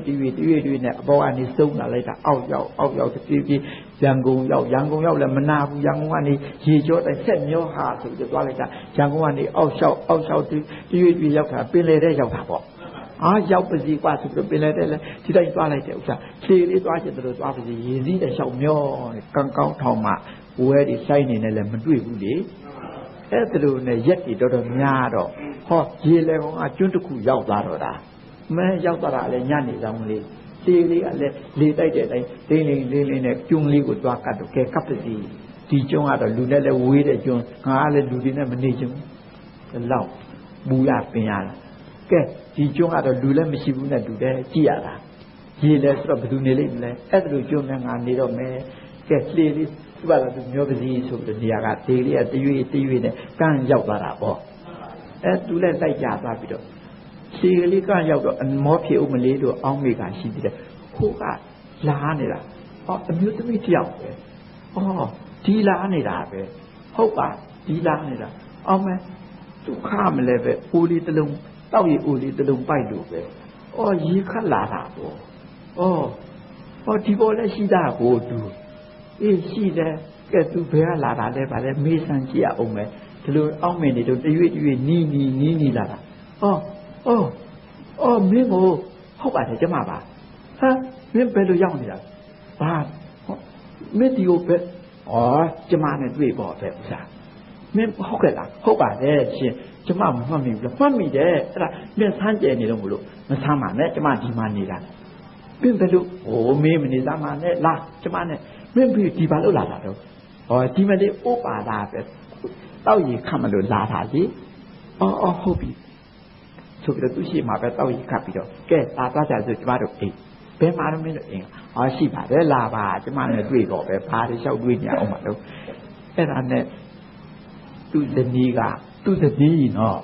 နဲ့အပေါ်ကနေစုံလာလိုက်တာအောက်ရောက်တပြေးပြေးရန်ကုန်ရောက်လည်းမနာဘူးရန်ကုန်ကနေရေကြောတိုင်းဆက်မျောဟာဆိုပြီးသွားလိုက်တာရန်ကုန်ကနေအောက်လျှောက်တရွေ့ရောက်တာပင်လေတဲ့ရောက်တာပေါ့ရောက်ပါစီကွာဆိုပြီးပင်လေတဲ့လေဒီတိုင်းသွားလိုက်တဲ့ဥစ္စာခြေလေးသွားချင်တယ်လို့သွားပါစီရေစည်းတဲ့လျှောက်မျောကန်းကောင်းထောင်မှဝဲဒီဆိုင်နေနဲ့လည်းမတွေ့ဘူးလေအဲ့ဒါလိုနဲ့ရက်တွေတော်များတော့ရေလေကောင်ကကျွန်းတစ်ခုရောက်သွားတော့တာမဲရောက်သွားတာလည်းညနေဆောင်လေးခြေလေးကလည်းလေတိုက်တဲ့အတိုင်းဒိန်းလေးနဲ့ကျွန်းလေးကိုသွားကတ်တော့ကဲကပ်ပါစီဒီကျွန်းကတော့လူနဲ့လည်းဝေးတဲ့ကျွန်းငါကလည်းလူတွေနဲ့မနေချင်ဘူးလောက်ပူရပင်ရလားကဲဒီကျွန်းကတော့လူလည်းမရှိဘူးနဲ့တူတယ်ကြည့်ရတာရေလဲဆိုတော့ဘယ်သူနေလိမ့်မလဲအဲ့ဒါလိုကျွန်းနဲ့ငါနေတော့မယ်ကဲလှေလေးသူ့ဘာလို့သူမျောပါစီဆိုပြီးနေရာကဒေလေးကတရွေ့နဲ့ကန်းရောက်သွားတာပေါ့သူလည်းတိုက်ကြသွားပြီးတော့ခြေလေးကရောက်တော့အမောဖြစ်ဦးမလေးတို့အောင်းမိကရှိသေးတယ်ခိုးကလာနေတာအမျိုးသမီးတယောက်ပဲဒီလာနေတာပဲဟုတ်ပါဒီလာနေတာအောင်မဲဒုက္ခမလဲပဲအိုးလေးတစ်လုံးတောက်ရည်အိုးလေးတစ်လုံးပိုက်လို့ပဲရေခတ်လာတာပေါ့ဒီပေါ်လည်းရှိတာကိုသူရှိတယ်ကဲသူဘယ်ကလာတာလဲဗါလဲမေးစမ်းကြည့်ရအောင်မယ်ဒီလိုအောင်းမင်းတွေတို့တရွေ့နီးလာတာမင်းကိုဟုတ်ပါတယ်ကျမပါမင်းဘယ်လိုရောက်နေတာဘာမင်းဒီကိုပဲကျမနဲ့တွေ့ပေါ့ပဲဥစားမင်းဟုတ်ကဲ့လားဟုတ်ပါတယ်ရှင်ကျမမမှတ်မိဘူးမှတ်မိတယ်အဲ့ဒါမင်းဆန်းကျယ်နေတော့မလို့မဆန်းပါနဲ့ကျမဒီမှာနေတာမင်းဘယ်လိုမင်းမနေသားမှာနဲ့လာကျမနဲ့မင်းပြီးဒီဘာလို့လာတာတော့ဒီမလေးဥပါလာပဲတောက်ရီခတ်မလို့လာတာကြီးဟုတ်ပြီဆိုပြီးတော့သူရှိမှာပဲတောက်ရီခတ်ပြီးတော့ကဲလာသွားကြဆိုကျမတို့အိမ်ဘယ်မှာတော့မင်းတို့အိမ်ရှိပါတယ်လာပါကျမနဲ့တွေ့တော့ပဲဘာတွေလျှောက်တွေ့နေအောင်မလို့အဲ့ဒါနဲ့သူဇနီးနော်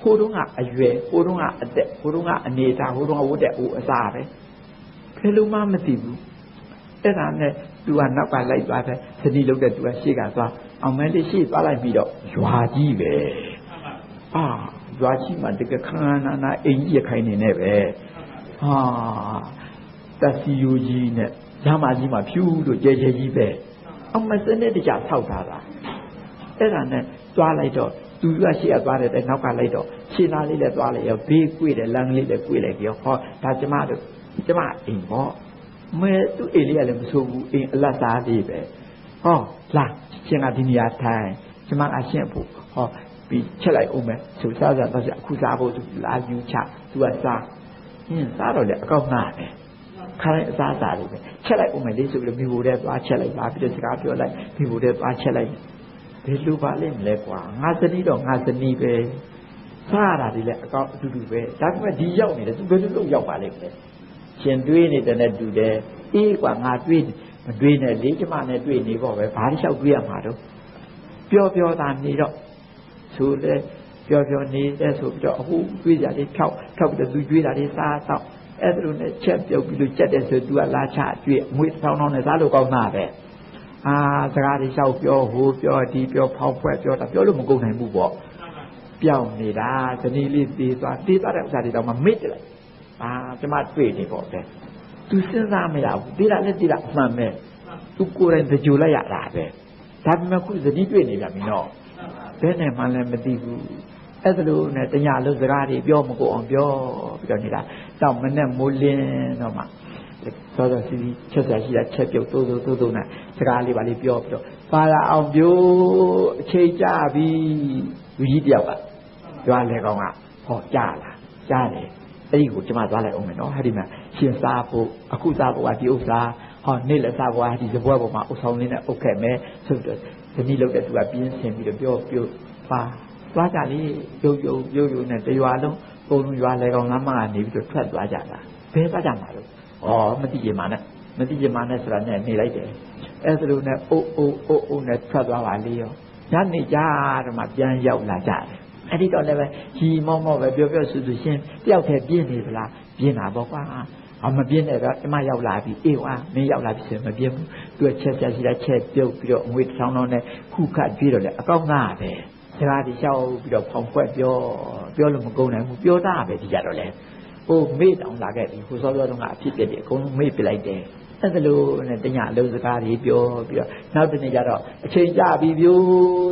ဟိုတုန်းကအရွယ်ဟိုတုန်းကအသက်ဟိုတုန်းကအနေထားဟိုတုန်းကဝတ်တဲ့အိုးအစားပဲဘယ်လိုမှမသိဘူးအဲ့ဒါနဲ့သူကနောက်ကလိုက်သွားတယ်ဇနီးလုပ်တဲ့သူကရှေ့ကသွားအောင်မဲလေးရှေ့သွားလိုက်ပြီးတော့ရွာကြီးပဲရွာကြီးမှာတကယ်ခန်းနာအိမ်ကြီးခိုင်နေနေပဲတစီယိုကြီးနဲ့ရမကြီးမှာဖြူးလို့ကျဲကြီးပဲအောင်မစနစ်တကျဆောက်ထားတာအဲ့ဒါနဲ့သွားလိုက်တော့သူကရှေ့ကသွားတဲ့တိုင်နောက်ကလိုက်တော့ရှင်းသားလေးလည်းသွားလိုက်ရောဘေးကွေ့တယ်လမ်းလေးလည်းကွေ့လိုက်ပြောဒါကျမအိမ်ပေါ့မဲသူ့အိမ်လေးကလည်းမဆိုးဘူးအိမ်အလတ်စားလေးပဲလာရှင်ကဒီနေရာထိုင်ကျမကရှင်းဖို့ပြီးချက်လိုက်အောင်မယ်ဆိုစားတော့အခုစားဖို့သူလာယူချသူကစားတော့လေအကောက်နာတယ်ခိုင်းအစားစားလေးပဲချက်လိုက်အောင်မယ်လေးဆိုပြီးမိဖို့တဲ့သွားချက်လိုက်ပါပြီးတော့စကားပြောလိုက်မိဖို့တဲ့သွားချက်လိုက်ဘယ်လိုပါလိမ့်မလဲကွာငါစနီးတော့ငါစနီးပဲစားရတာဒီလေအကောက်အတူတူပဲဒါပေမဲ့ဒီရောက်နေတယ်သူဘယ်လိုလုပ်ရောက်ပါလိမ့်မလဲရှင်တွေးနေတဲ့နဲ့တူတယ်ကွာငါတွေးမတွေးနဲ့လေးကျမနဲ့တွေးနေပေါ့ပဲဘာလျှောက်တွေးရမှာတော့ပြောတာနေတော့ဆိုလေပြောနေတဲ့ဆိုပြီးတော့အခုတွေးကြလေးထောက်ပြီးတော့သူတွေးတာလေးစားတော့အဲ့ဒါလိုနဲ့ချက်ပြုတ်ပြီးလို့ကြက်တဲ့ဆိုသူကလာချတွေ့ငွေ1000နဲ့စားလို့ကောင်းတာပဲစကားတွေလျှောက်ပြောဟိုပြောဒီပြောဖောက်ဖွဲ့ပြောတာပြောလို့မကုန်နိုင်ဘူးပေါ့ပြောင်းနေတာဇနီးလေးတေးသွားတဲ့ဥစ္စာတွေတော့မှမေ့တယ်လိုက်ကျမတွေ့နေပေါ့ပဲသူစဉ်းစားမရဘူးတေးတာလည်းတေးတာအမှန်ပဲ သူကိုယ်တိုင်ကြိုလိုက်ရတာပဲဒါပေမဲ့ခုသတိတွေ့နေကြပြီနော်ဘယ်နဲ့မှလည်းမသိဘူးအဲ့ဒါလို့နဲ့တညာလုံးစကားတွေပြောမကိုအောင်ပြောပြီးတော့နေတာတော့မနဲ့မိုးလင်းတော့မှစောစောစီစီချက်ဆက်ရှိတာချက်ပြုတ်တိုးနဲ့စကားလေးပါလေးပြောပြီးတော့ပါလာအောင်ပြိုးအချိန်ကြပြီလူကြီးတယောက်ကကြွားလေကောင်ကဟောကြားလာကြားတယ်အဲ့ဒီကိုကျမသွားလိုက်အောင်မယ်နော်ဟာဒီမှာရှင်စားဖို့အခုစားဖို့ကဒီဥစ္စာဟောနေ့လည်းစားဖို့ကဒီစပွဲပေါ်မှာအုပ်ဆောင်လေးနဲ့အုပ်ခဲ့မယ်ဆိုတော့ဒီနေ့လောက်တဲ့သူကပြင်းဆင်ပြီးတော့ပြောပါသွားကြလေရုပ်နဲ့တရွာလုံးပုံလုံးရွာလေကောင်လမ်းမကနေပြီးတော့ထွက်သွားကြတာဘယ်သွားကြမှာလို့ဩမသိကြမှာနဲ့ဆိုတာနဲ့နေလိုက်တယ်အဲ့ဒါလိုနဲ့အိုးနဲ့ထွက်သွားပါလေရောညနေကြတော့မှပြန်ရောက်လာကြတယ်အဲ့ဒီတော့လည်းပဲကြီးမောပဲပြောဆူရှင်းတယောက်တည်းပြင်းနေသလားပြင်းတာပေါ့ကွာမပြင်းနဲ့တော့အမရောက်လာပြီအေးဝါမင်းရောက်လာပြီဆိုရင်မပြင်းဘူးသူကချက်ရှိတာချက်ပြုတ်ပြီးတော့ငွေတစ်ထောင်နဲ့ခုခတ်ပြီးတော့လေအကောင့်သားပဲစကားဒီလျှောက်ပြီးတော့ဖောင်ဖွက်ပြောလို့မကုန်နိုင်ဘူးပြောတာပဲဒီကြတော့လေဟိုမေ့တောင်လာခဲ့ပြီဟိုစောစောတုန်းကအဖြစ်ပြတယ်အကုန်လုံးမေ့ပြလိုက်တယ်အဲ့ဒါလို့နဲ့တညအလုံးစကားတွေပြောပြီးတော့နောက်တစ်နေ့ကျတော့အချိန်ကြပြီပြိုး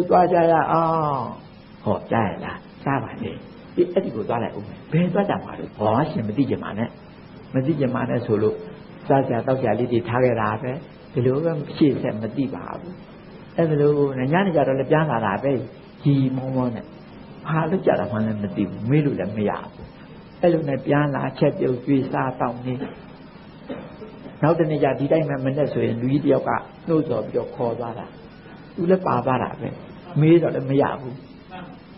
သွားကြရအောင်ဟောကြားရလားကြားပါလေဒီအဲ့ဒီကိုသွားလိုက်ဦးမယ်ဘယ်သွားကြမှာလဲဟောရှင်မသိကြမှာနဲ့ဆိုလို့စားကြတောက်ကြလေးတွေထားခဲ့တာပဲဒီလိုပဲဖြည့်ဆက်မသိပါဘူးအဲ့ဒါလို့ညနေကြတော့လည်းပြန်လာတာပဲကြီးမောနဲ့ဘာလို့ကြတာမှလည်းမသိဘူးမေးလို့လည်းမရဘူးအဲ့လိုနဲ့ပြန်လာချက်ပြုတ်ကျွေးစားတောင်းနေနောက်တနေ့ကျဒီတိုင်းမှမနဲ့ဆိုရင်လူကြီးတယောက်ကနှိုးဆော်ပြီးတော့ခေါ်သွားတာသူလည်းပါသွားတာပဲမေးတော့လည်းမရဘူး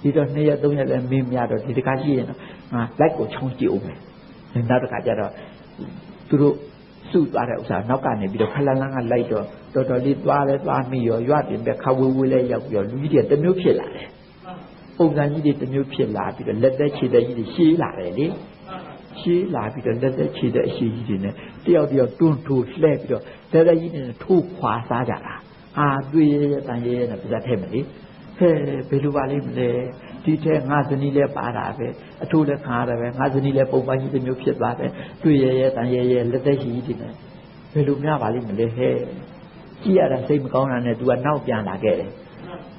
ဒီတော့2ရက်3ရက်လည်းမေးမရတော့ဒီတခါကြည့်ရင်တော့ငါလိုက်ကိုချောင်းကြည့်အောင်မယ်နောက်တစ်ခါကျတော့သူတို့စုသွားတဲ့ဥစ္စာနောက်ကနေပြီးတော့ခလန်းလန်းကလိုက်တော့တော်တော်လေးသွားမိရောရွပြင်ပဲခဝေးလေးရောက်ပြီးတော့လူကြီးတွေတမျိုးဖြစ်လာတယ်ပုံစံကြီးတွေတမျိုးဖြစ်လာပြီးတော့လက်သက်ခြေသက်ကြီးတွေရှည်လာတယ်လေရှည်လာပြီးတော့လက်သက်ခြေသက်အရှိကြီးတွေနဲ့တယောက်တွန်းထိုးလှဲပြီးတော့လက်သက်ကြီးတွေထိုးခွာစားကြတာတွေ့ရတန်ရဲနဲ့ပြတ်ထဲမလေးဟဲ့ဘယ်လိုပါလိမ့်မလဲဒီထဲငါဇနီးလည်းပါတာပဲအထိုးလည်းခါရတယ်ပဲငါဇနီးလည်းပုံပန်းကြီးတစ်မျိုးဖြစ်သွားတယ်တွေ့ရတန်ရဲလက်သက်ရှိကြီးတွေနဲ့ဘယ်လိုများပါလိမ့်မလဲဟဲ့ကြည့်ရတာစိတ်မကောင်းတာနဲ့သူကနောက်ပြန်လာခဲ့တယ်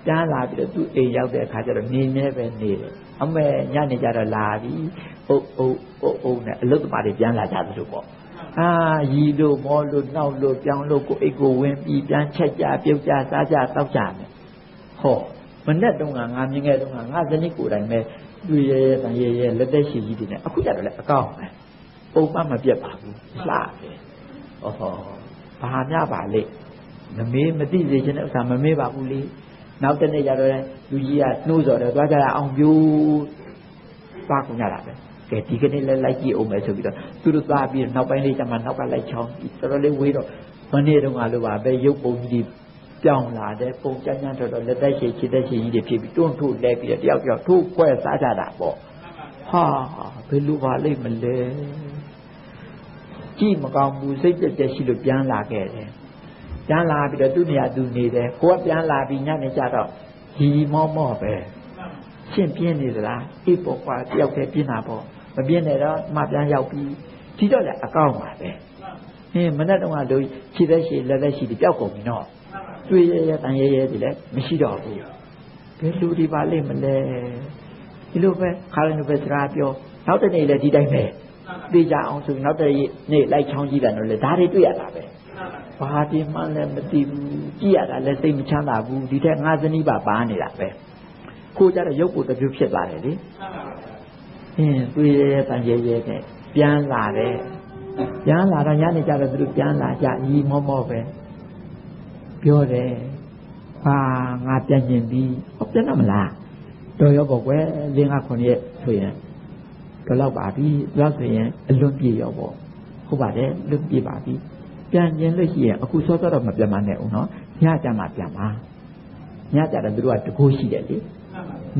ပြန်လာပြီးတော့သူ့အိမ်ရောက်တဲ့အခါကျတော့နေနေပဲနေတယ်အမေညနေကျတော့လာပြီအုပ်နဲ့အလုတ်သမားတွေပြန်လာကြသလိုပေါ့ရီလို့မောလို့နောက်လို့ပြောင်းလို့ကိုအိတ်ကိုဝင်ပြီးပြန်ချက်ကြပြုတ်ကြစားကြတောက်ကြမယ်ဟောမနဲ့တုန်းကငါမြင်ခဲ့တုန်းကငါဇနီးကိုယ်တိုင်ပဲတွေ့ရဲတန်ရဲလက်သက်ရှိကြီးတွေနဲ့အခုကျတော့လေအကောင့်ပဲပုံမှန်မပြတ်ပါဘူးလှတယ်ဟောဘာများပါလေမမေးမသိစေချင်တဲ့ဥစ္စာမမေးပါဘူးလေနောက်တနေ့ကျတော့လူကြီးကနှိုးစော်တယ်သွားကြရအောင်ပြိုးသွားကုန်ကြတာပဲကဲဒီကနေ့လည်းလိုက်ကြည့်အောင်မယ်ဆိုပြီးတော့သူတို့သွားပြီးနောက်ပိုင်းလေးကျမှနောက်ကလိုက်ချောင်းတော်တော်လေးဝေးတော့မနေ့တုန်းကလိုပါပဲရုပ်ပုံကြီးပြောင်းလာတယ်ပုံကြမ်းတော်တော်လက်သက်ရှိခြေသက်ရှိကြီးတွေဖြစ်ပြီးတွန်းထိုးလဲပြီးတော့တယောက်ထိုးခွဲစားကြတာပေါ့ဟာဘယ်လိုပါလိမ့်မလဲကြည့်မကောင်းဘူးစိတ်ပြက်ရှိလို့ပြန်လာခဲ့တယ်ပြန်လာပြီးတော့သူ့နေရာသူနေတယ်ကိုကပြန်လာပြီးညနေကျတော့ဒီမောပဲရှင်းပြင်းနေသလားအေးပေါ့ကွာတယောက်တည်းပြင်းတာပေါ့မပြင်းနဲ့တော့မှပြန်ရောက်ပြီးဒီတော့လည်းအကောင့်ပါပဲမနေ့တုန်းကလို့ခြေသက်ရှိလက်သက်ရှိတွေပျောက်ကုန်ပြီနော်တွေ့ရတန်ရဲတွေလည်းမရှိတော့ဘူးဘယ်လူဒီပါလိမ့်မလဲဒီလိုပဲခါရနေပဲစကားပြောနောက်တနေ့လည်းဒီတိုင်းပဲသိကြအောင်ဆိုနောက်တနေ့လိုက်ချောင်းကြည့်တယ်နော်လေဒါတွေတွေ့ရတာပဲဘာဒီမှလည်းမသိဘူးကြည့်ရတာလည်းစိတ်မချမ်းသာဘူးဒီထက်ငါးဇနီးပါနေတာပဲကိုကြတော့ရုပ်ကိုတပြူဖြစ်သွားတယ်လေတွေ့ရတန်ရဲနဲ့ပြန်လာတယ်ပြန်လာတော့ညနေကျတော့သူတို့ပြန်လာကြညီမောပဲပြောတယ်ငါပြန်ကျင်ပြီပြန်တော့မလားတော်ရောပေါ့ကွယ်5-9ရက်ဆိုရင်တော့ပါပြီလောက်ဆိုရင်အလွန်ပြေရောပေါ့ဟုတ်ပါတယ်လွန်ပြေပါပြီပြန်ကျင်လို့ရှိရင်အခုစောစောတော့မပြန်မနဲ့ဦးနော်ညကြမှာပြန်ပါညကြတော့သူတို့ကတကူရှိတယ်လေ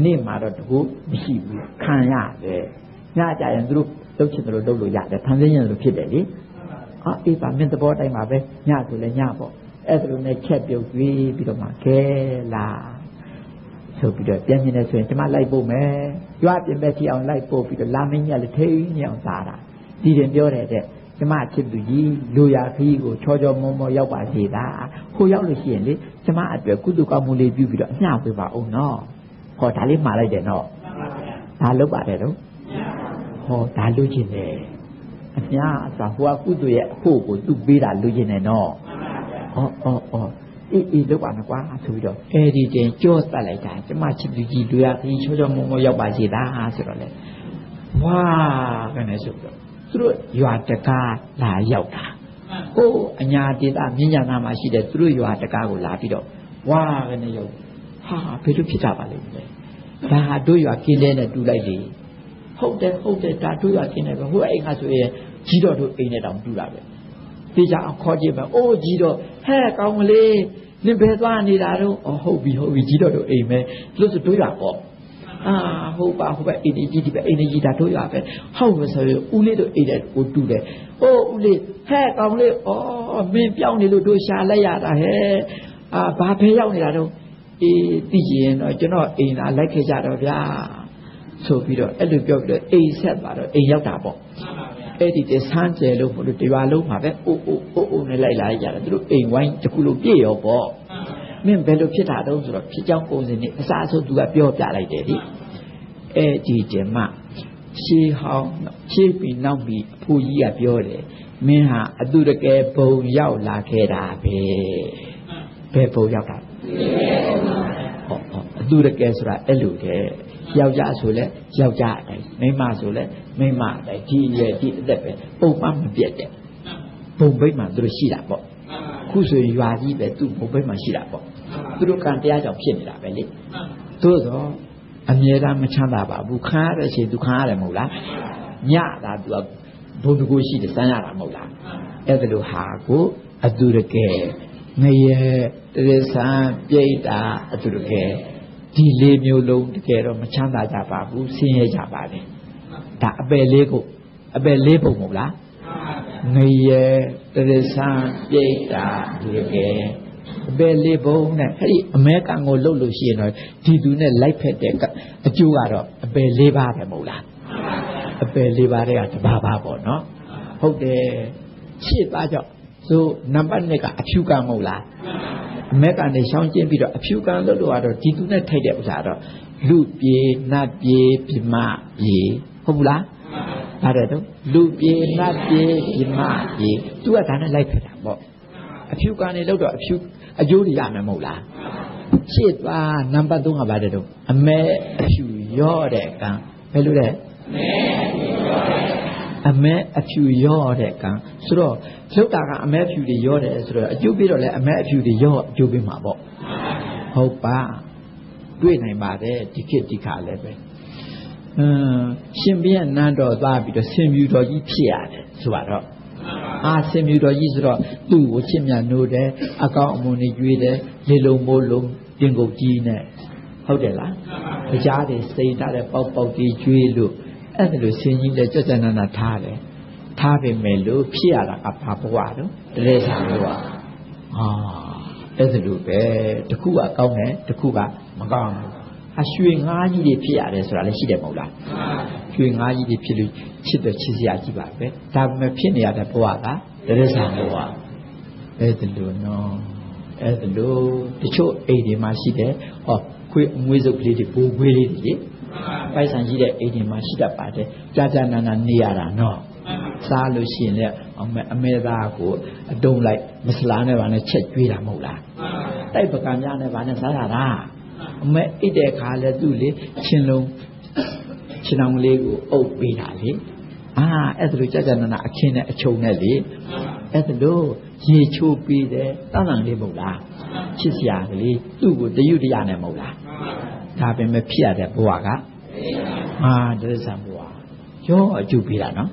နေ့မှာတော့တကူမရှိဘူးခံရတယ်ညကြရင်သူတို့လုပ်ချင်တယ်လို့လုပ်လို့ရတယ်ဖန်ဆင်းရင်လို့ဖြစ်တယ်လေအေးပါမင်းသဘောတိုင်းပါပဲညဆိုလည်းညပေါ့အဲ့ဒါလိုနဲ့ချက်ပြုတ်ပြီးတော့မှခဲလာဆိုပြီးတော့ပြန်မြင်နေဆိုရင်ကျမလိုက်ပို့မယ်ရွာပြင်ပဲကြည့်အောင်လိုက်ပို့ပြီးတော့လာမင်းကြီးကလည်းထိန်းညောင်စားတာဒီရင်ပြောတယ်တဲ့ ကျမချစ်သူကြီးလူရခီးကိုချောချောမောမောရောက်ပါစေတာဟိုရောက်လို့ရှိရင်လေကျမအတွက်ကုသကောင်းမှုလေးပြုပြီးတော့အမျှပေးပါဦးနော်ဟောဒါလေးမှားလိုက်တယ်နော်ဒါလုပ်ပါတယ်တော့ဟောဒါလူချင်းတယ်အမျှအစားဟိုကကုသရဲ့အဖို့ကိုသူ့ပေးတာလူချင်းတယ်နော်ဟောအေးလောက်ပါနဲ့ကွာဆိုပြီးတော့အဲ့ဒီတင်ကြောတတ်လိုက်တာကျမချစ်သူကြီးလူရခီးချောချောမောမောရောက်ပါစေတာဆိုတော့လေဝါကနေဆိုတော့သူတို့ရွာတကားလာရောက်တာဟိုအညာဒေသမြင်းညာနာမှာရှိတဲ့သူတို့ရွာတကားကိုလာပြီးတော့ဝါကနေရောက်ဟာဘယ်လိုဖြစ်ကြပါလိမ့်မလဲဒါဟာတို့ရွာကင်းလဲနဲ့တူလိုက်လေဟုတ်တယ်ဒါတို့ရွာကင်းနေပဲဟိုအိမ်ကဆိုရင်ကြီးတော်တို့အိမ်နဲ့တောင်တူတာပဲသိကြအောင်ခေါ်ကြည့်မယ်အိုးကြီးတော်ဟဲ့ကောင်းကလေးနင်ဘယ်သွားနေတာတော့ဟုတ်ပြီကြီးတော်တို့အိမ်ပဲလို့ဆိုတို့ရွာပေါ့ဟုတ်ပါအိမ်ကြီးဒီပဲအိမ်ကြီးဒါတို့ရပဲဟုတ်ပဲဆိုရင်ဦးလေးတို့အိမ်တဲ့ကိုတူတယ်။အိုးဦးလေးဟဲ့ကောင်လေးမင်းပြောင်းနေလို့တို့ရှာလိုက်ရတာဟဲ့ဘာဖဲရောက်နေတာတော့သိကြရင်တော့ကျွန်တော်အိမ်လာလိုက်ခဲ့ကြတော့ဗျာဆိုပြီးတော့အဲ့လိုပြောပြီးတော့အိမ်ဆက်သွားတော့အိမ်ရောက်တာပေါ့အဲ့ဒီတဆန်းကျယ်လို့ဘုလို့တရွာလုံးမှာပဲအိုးနဲ့လိုက်လာကြတယ်သူတို့အိမ်ဝိုင်းတစ်ခုလုံးပြည့်ရောပေါ့မင်းဘယ်လိုဖြစ်တာတော့ဆိုတော့ဖြစ်ကြောင်းပုံစံနဲ့အစားအဆုံးသူကပြောပြလိုက်တယ်ဒီအဲ့ဒီတည်းမှရှေးဟောင်းရှေးပြီးနောက်ပြီးအဖိုးကြီးကပြောတယ်မင်းဟာအတူတကယ်ဘုံရောက်လာခဲ့တာပဲဘယ်ဘုံရောက်တာအတူတကယ်ဆိုတာအဲ့လိုတဲ့ယောက်ျားဆိုလဲယောက်ျားအတိုင်းမိန်းမဆိုလဲမိန်းမအတိုင်းဒီရဲ့ဒီအသက်ပဲပုံမှန်မပြတ်တဲ့ဘုံဘိတ်မှသူတို့ရှိတာပေါ့ခုဆိုရွာကြီးပဲသူ့ဘုံဘိတ်မှရှိတာပေါ့သူတို့ကံတရားကြောင့်ဖြစ်နေတာပဲလေသို့တော့အမြဲတမ်းမချမ်းသာပါဘူးခါရတဲ့အချိန်သူခါရတယ်မဟုတ်လားညတာသူကဘုံတကူရှိတယ်စမ်းရတာမဟုတ်လားအဲ့ဒါလိုဟာကိုအတူတကယ်ငရဲတရဆန်းပြိတ္တာအတူတကယ်ဒီလေးမျိုးလုံးတကယ်တော့မချမ်းသာကြပါဘူးဆင်းရဲကြပါတယ်ဒါအပယ်လေးပုံမဟုတ်လားငရဲတရဆန်းပြိတ္တာအတူတကယ်အပယ်လေးပုံနဲ့အဲ့ဒီအမဲကန်ကိုလှုပ်လို့ရှိရင်တော့ဒီသူနဲ့လိုက်ဖက်တဲ့အကျိုးကတော့အပယ်လေးပါပဲမဟုတ်လားအပယ်လေးပါတဲ့ကတပါးပါပေါ့နော်ဟုတ်တယ်ရှစ်ပါကြောင့်ဆိုနံပါတ်1ကအဖြူကံမဟုတ်လားအမဲကန်နဲ့ရှောင်းကျင်းပြီးတော့အဖြူကံလို့ကတော့ဒီသူနဲ့ထိုက်တဲ့ဥစ္စာတော့လူပြေနတ်ပြေပြမပြေဟုတ်ဘူးလားအဲ့ဒါတော့လူပြေနတ်ပြေပြမပြေသူကဒါနဲ့လိုက်ဖက်တာပေါ့အဖြူကံနဲ့လို့တော့အဖြူအကျိုးတွေရမယ်မဟုတ်လားရှစ်ပါနံပါတ်3ကပါတယ်တော့အမဲအဖြူရော့တဲ့ကံဘယ်လိုလဲအမဲအဖြူရော့တဲ့ကံဆိုတော့လောက်တာကအမဲအဖြူတွေရော့တယ်ဆိုတော့အကျိုးပေးတော့လဲအမဲအဖြူတွေရော့အကျိုးပေးမှာပေါ့ဟုတ်ပါတွေ့နိုင်ပါတယ်ဒီခေတ်ဒီခါလည်းပဲရှင်ဘုရင်နန်းတော်သွားပြီးတော့ဆင်ဖြူတော်ကြီးဖြစ်ရတယ်ဆိုတော့ဆင်ဖြူတော်ကြီးဆိုတော့သူ့ကိုချစ်မြတ်နိုးတယ်အကောင်းအမွန်တွေကျွေးတယ်လေလုံးမိုးလုံးတင်ကုန်ကြီးနဲ့ဟုတ်တယ်လားကြားတွေစိတ်ထားတဲ့ပေါက်ပေါက်ကြီးကျွေးလို့အဲ့ဒါလို့ဆင်ကြီးလည်းကြကြနနာထားတယ်ထားပေမဲ့လို့ဖြစ်ရတာကဘာဘဝတော့တရေစာဘဝအဲ့ဒါလို့ပဲတခုကကောင်းတယ်တခုကမကောင်းဘူးရွှေငါးကြီးတွေဖြစ်ရတယ်ဆိုတာလည်းရှိတယ်မဟုတ်လားရွှေငါးကြီးတွေဖြစ်လို့ချစ်တဲ့ချစ်စရာကြီးပါပဲဒါပေမဲ့ဖြစ်နေရတဲ့ဘဝကတရေစာဘဝအဲ့ဒါလို့နော်အဲ့ဒါလို့တချို့အိမ်တွေမှာရှိတယ်ခွေးငွေစုပ်ကလေးတွေဘိုးခွေးလေးတွေပိုက်ဆံရှိတဲ့အိမ်တွေမှာရှိတတ်ပါတယ်ကြာကြာနာနာနေရတာနော်စားလို့ရှိရင်လည်းအမေသားကိုအတုံးလိုက်မစလားနဲ့ဗာနဲ့ချက်ကျွေးတာမဟုတ်လားတိုက်ပကံများနဲ့ဗာနဲ့စားရတာအမေအိတ်တဲ့ခါလဲသူ့လေချင်းလုံးချင်းအောင်လေးကိုအုပ်ပေးတာလေအဲ့ဒါလိုကြာကြာနာနာအခင်းနဲ့အချုံနဲ့လေအဲ့ဒါလိုရေချိုးပေးတယ်တန်းတန်းလေးမဟုတ်လားချစ်စရာကလေးသူ့ကိုတရွတ်တရနဲ့မဟုတ်လားဒါပေမဲ့ဖြစ်ရတဲ့ဘဝကတရစ္ဆာန်ဘဝရောအကျိုးပေးတာနော်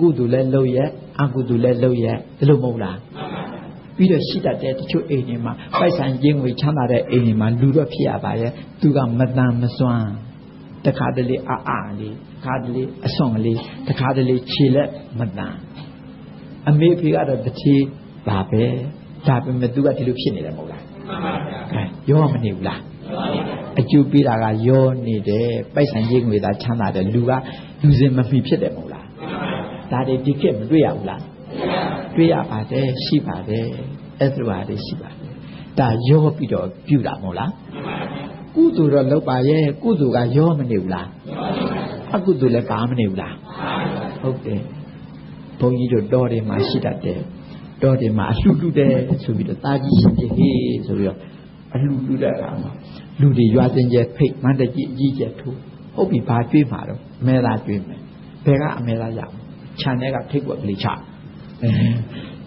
ကုသိုလ်လည်းလုပ်ရအကုသိုလ်လည်းလုပ်ရဒီလိုမဟုတ်လားပြီးတော့ရှိတတ်တဲ့တချို့အိမ်တွေမှာပိုက်ဆံရင်းငွေချမ်းသာတဲ့အိမ်တွေမှာလူတော့ဖြစ်ရပါရဲ့သူကမတန်မစွမ်းတခါတလေလေးတခါတလေအစွန်လေးတခါတလေခြေလက်မတန်အမေဖေကတော့တတိပါပဲဒါပေမဲ့သူကဒီလိုဖြစ်နေတယ်မဟုတ်လားရောမနေဘူးလားအကျိုးပေးတာကရောနေတယ်ပိုက်ဆံရင်းငွေသာချမ်းသာတယ်လူကလူစင်မမီဖြစ်တယ်မဟုတ်လား ဒါတွေဒီခေတ်မတွေ့ရဘူးလားတွေ့ရပါတယ်ရှိပါတယ်အဲ့ဒါတွေရှိပါတယ်ဒါရောပြီးတော့ပြုတာမဟုတ်လားကုသိုလ်တော့လုပ်ပါရဲ့ကုသိုလ်ကရောမနေဘူးလားအကုသိုလ်လည်းပါမနေဘူးလားဟုတ်တယ်ဘုန်းကြီးတို့တော်တွေမှာရှိတတ်တယ်တော်တွေမှာအလှလူတယ်ဆိုပြီးတော့တာကြီးရှိတယ်ဟေးဆိုပြီးတော့အလှလူတဲ့အခါမှာလူတွေရွာစင်ကျဲဖိတ်မန္တကြီးအကြီးကျယ်ထိုးဟုတ်ပြီဘာတွေးမှာတော့မဲသားတွေးမယ်ဘယ်ကအမဲသားရအောင်ခြံထဲကထိတ်ွက်ကလေးချ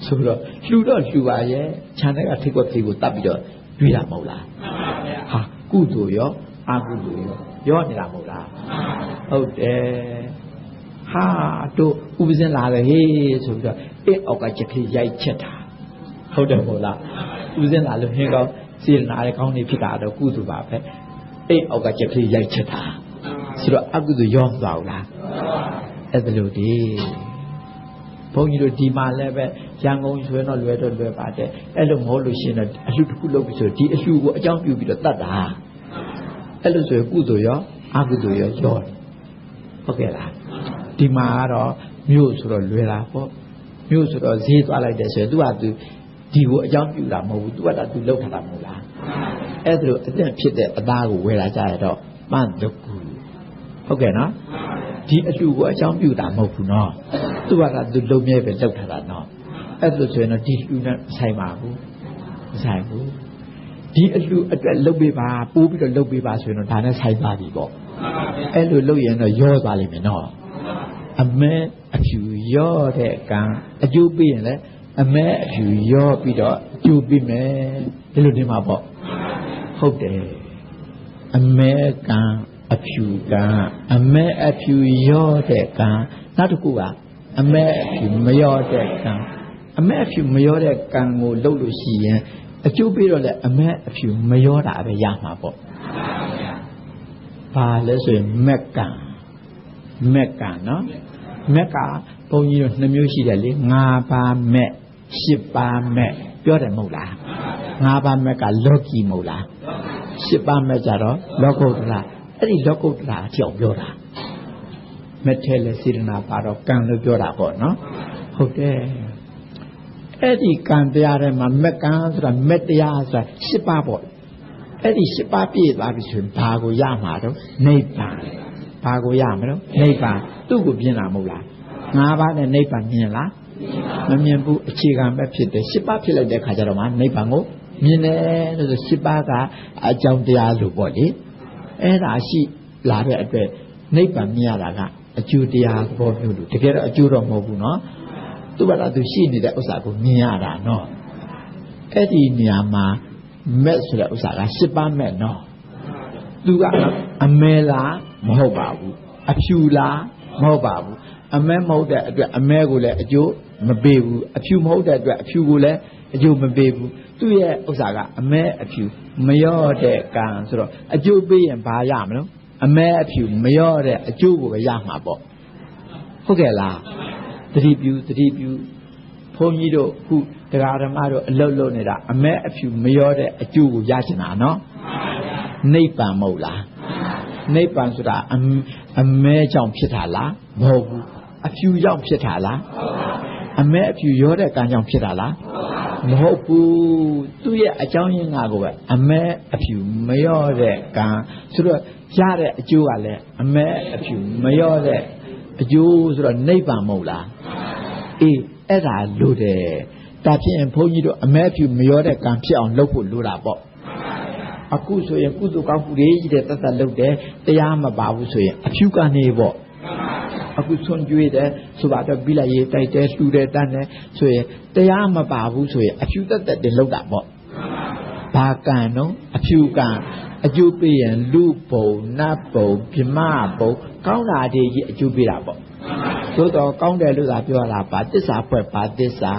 ဆိုတော့လှူတော့လှူပါရဲ့ခြံထဲကထိတ်ွက်ကလေးကိုတတ်ပြီးတော့တွေးတာမဟုတ်လားဟာကုသိုလ်ရောအကုသိုလ်ရောနေတာမဟုတ်လားဟုတ်တယ်ဟာတို့ဥပဇင်းလာတယ်ဟေးဆိုပြီးတော့အောက်ကချက်ကလေးရိုက်ချက်တာဟုတ်တယ်မဟုတ်လားဥပဇင်းလာလို့ဟင်းကောင်းစေတနာရဲ့ကောင်းနေဖြစ်တာတော့ကုသိုလ်ပါပဲအောက်ကချက်ကလေးရိုက်ချက်တာဆိုတော့အကုသိုလ်ရောမသွားဘူးလားအဲ့ဒါလို့ဒီဘုန်းကြီးတို့ဒီမှာလည်းပဲရန်ကုန်ဆိုရင်တော့လွယ်တော့လွယ်ပါတယ်အဲ့လိုမဟုတ်လို့ရှိရင်တော့အလှတစ်ခုလုပ်ပြီးဆိုဒီအလှကိုအကြောင်းပြုပြီးတော့တတ်တာအဲ့လိုဆိုရင်ကုသိုလ်ရောအကုသိုလ်ရောဟုတ်ကဲ့လားဒီမှာကတော့မြို့ဆိုတော့လွယ်တာပေါ့မြို့ဆိုတော့ဈေးသွားလိုက်တယ်ဆိုရင်သူကသူဒီကိုအကြောင်းပြုတာမဟုတ်ဘူးသူကသူလောက်ထားတာမဟုတ်လားအဲ့ဒါလိုအသက်ဖြစ်တဲ့အသားကိုဝယ်လာကြရတော့မှန်တကူဟုတ်ကဲ့နော်ဒီအလှကိုအကြောင်းပြုတာမဟုတ်ဘူးနော်သူကသူလုံမြဲပဲလောက်ထားတာနော်အဲ့ဒါဆိုရင်တော့ဒီလှနဲ့ဆိုင်ပါဘူးဆိုင်ဘူးဒီအလှအတွက်လုပ်ပေးပါပိုးပြီးတော့လုပ်ပေးပါဆိုရင်တော့ဒါနဲ့ဆိုင်ပါပြီပေါ့အဲ့လိုလုပ်ရင်တော့ရောသွားလိမ့်မယ်နော်အမဲအဖြူရောတဲ့ကံအကျိုးပေးရင်လည်းအမဲအဖြူရောပြီးတော့အကျိုးပေးမယ်ဒီလိုတင်မှာပေါ့ဟုတ်တယ်အမဲကံအဖြူကံအမဲအဖြူရောတဲ့ကံနောက်တစ်ခုကအမဲအဖြူမရောတဲ့ကံအမဲအဖြူမရောတဲ့ကံကိုလုပ်လို့ရှိရင်အကျိုးပေးတော့လည်းအမဲအဖြူမရောတာပဲရမှာပေါ့ဘာလဲဆိုရင်မက်ကံနော်မက်ကဘုန်းကြီးတို့2မျိုးရှိတယ်လေ5ပါးမက်10ပါးမက်ပြောတယ်မဟုတ်လား5ပါးမက်ကလောကီမဟုတ်လား10ပါးမက်ကြတော့လောကုတ္တရာအဲ့ဒီလောကုတ္တရာအကြောင်းပြောတာမက်ထဲလေစေတနာပါတော့ကံလို့ပြောတာပေါ့နော်ဟုတ်တယ်အဲ့ဒီကံတရားထဲမှာမက်ကံဆိုတာမက်တရားဆိုတာ10ပါးပေါ့အဲ့ဒီ10ပါးပြည့်သွားပြီဆိုရင်ဘာကိုရမှာတော့နိဗ္ဗာန်ဘာကိုရမှာတော့နိဗ္ဗာန်သူ့ကိုပြင်တာမဟုတ်လား5ပါးနဲ့နိဗ္ဗာန်မြင်လားမမြင်ဘူးအခြေခံပဲဖြစ်တယ်10ပါးဖြစ်လိုက်တဲ့ခါကျတော့မှနိဗ္ဗာန်ကိုမြင်တယ်လို့ဆို10ပါးကအကြောင်းတရားလို့ပေါ့လေအဲ့ဒါရှိလာတဲ့အတွက်နိဗ္ဗာန်မြင်ရတာကအကျိုးတရားသဘောမျိုးလို့တကယ်တော့အကျိုးတော့မဟုတ်ဘူးနော်သူ့ဘာသာသူရှိနေတဲ့ဥစ္စာကိုမြင်ရတာနော်အဲ့ဒီနေရာမှာမက်ဆိုတဲ့ဥစ္စာက10ပါးမက်နော်သူကအမဲလားမဟုတ်ပါဘူးအဖြူလားမဟုတ်ပါဘူးအမဲမဟုတ်တဲ့အတွက်အမဲကိုလည်းအကျိုးမပေးဘူးအဖြူမဟုတ်တဲ့အတွက်အဖြူကိုလည်းအကျိုးမပေးဘူးသူ့ရဲ့ဥစ္စာကအမဲအဖြူမရောတဲ့ကံဆိုတော့အကျိုးပေးရင်ဘာရမလို့အမဲအဖြူမရောတဲ့အကျိုးကိုပဲရမှာပေါ့ဟုတ်ကဲ့လားသတိပြုဘုန်းကြီးတို့ခုတရားဓမ္မတို့အလုတ်လုတ်နေတာအမဲအဖြူမရောတဲ့အကျိုးကိုရချင်တာနော်နိဗ္ဗာန်မဟုတ်လားနိဗ္ဗာန်ဆိုတာအမဲကြောင့်ဖြစ်တာလားမဟုတ်ဘူးအဖြူကြောင့်ဖြစ်တာလားအမဲအဖြူရောတဲ့ကံကြောင့်ဖြစ်တာလားမဟုတ်ဘူးသူ့ရဲ့အကြောင်းရင်းကကိုပဲအမဲအဖြူမရောတဲ့ကံဆိုတော့ရတဲ့အကျိုးကလည်းအမဲအဖြူမရောတဲ့အကျိုးဆိုတော့နိဗ္ဗာန်မဟုတ်လားအေးအဲ့ဒါလို့တယ်ဒါဖြင့်ဘုန်းကြီးတို့အမဲအဖြူမရောတဲ့ကံဖြစ်အောင်လုပ်ဖို့လိုတာပေါ့အခုဆိုရင်ကုသိုလ်ကောင်းမှုတွေကြီးတဲ့တတ်လုပ်တယ်တရားမပါဘူးဆိုရင်အဖြူကနေပေါ့အခုဆွန်ကျွေးတယ်ဆိုတော့ပြီးလိုက်ရေးတိုက်တယ်လှူတယ်တန်းတယ်ဆိုရင်တရားမပါဘူးဆိုရင်အဖြူတက်တင်လောက်တာပေါ့ဘာကံတော့အဖြူကံအကျိုးပေးရင်လူပုံနတ်ပုံပြမပုံကောင်းတာတွေကြီးအကျိုးပေးတာပေါ့သို့တော့ကောင်းတယ်လို့သာပြောတာပါသစ္စာဖွဲ့ပါသစ္စာ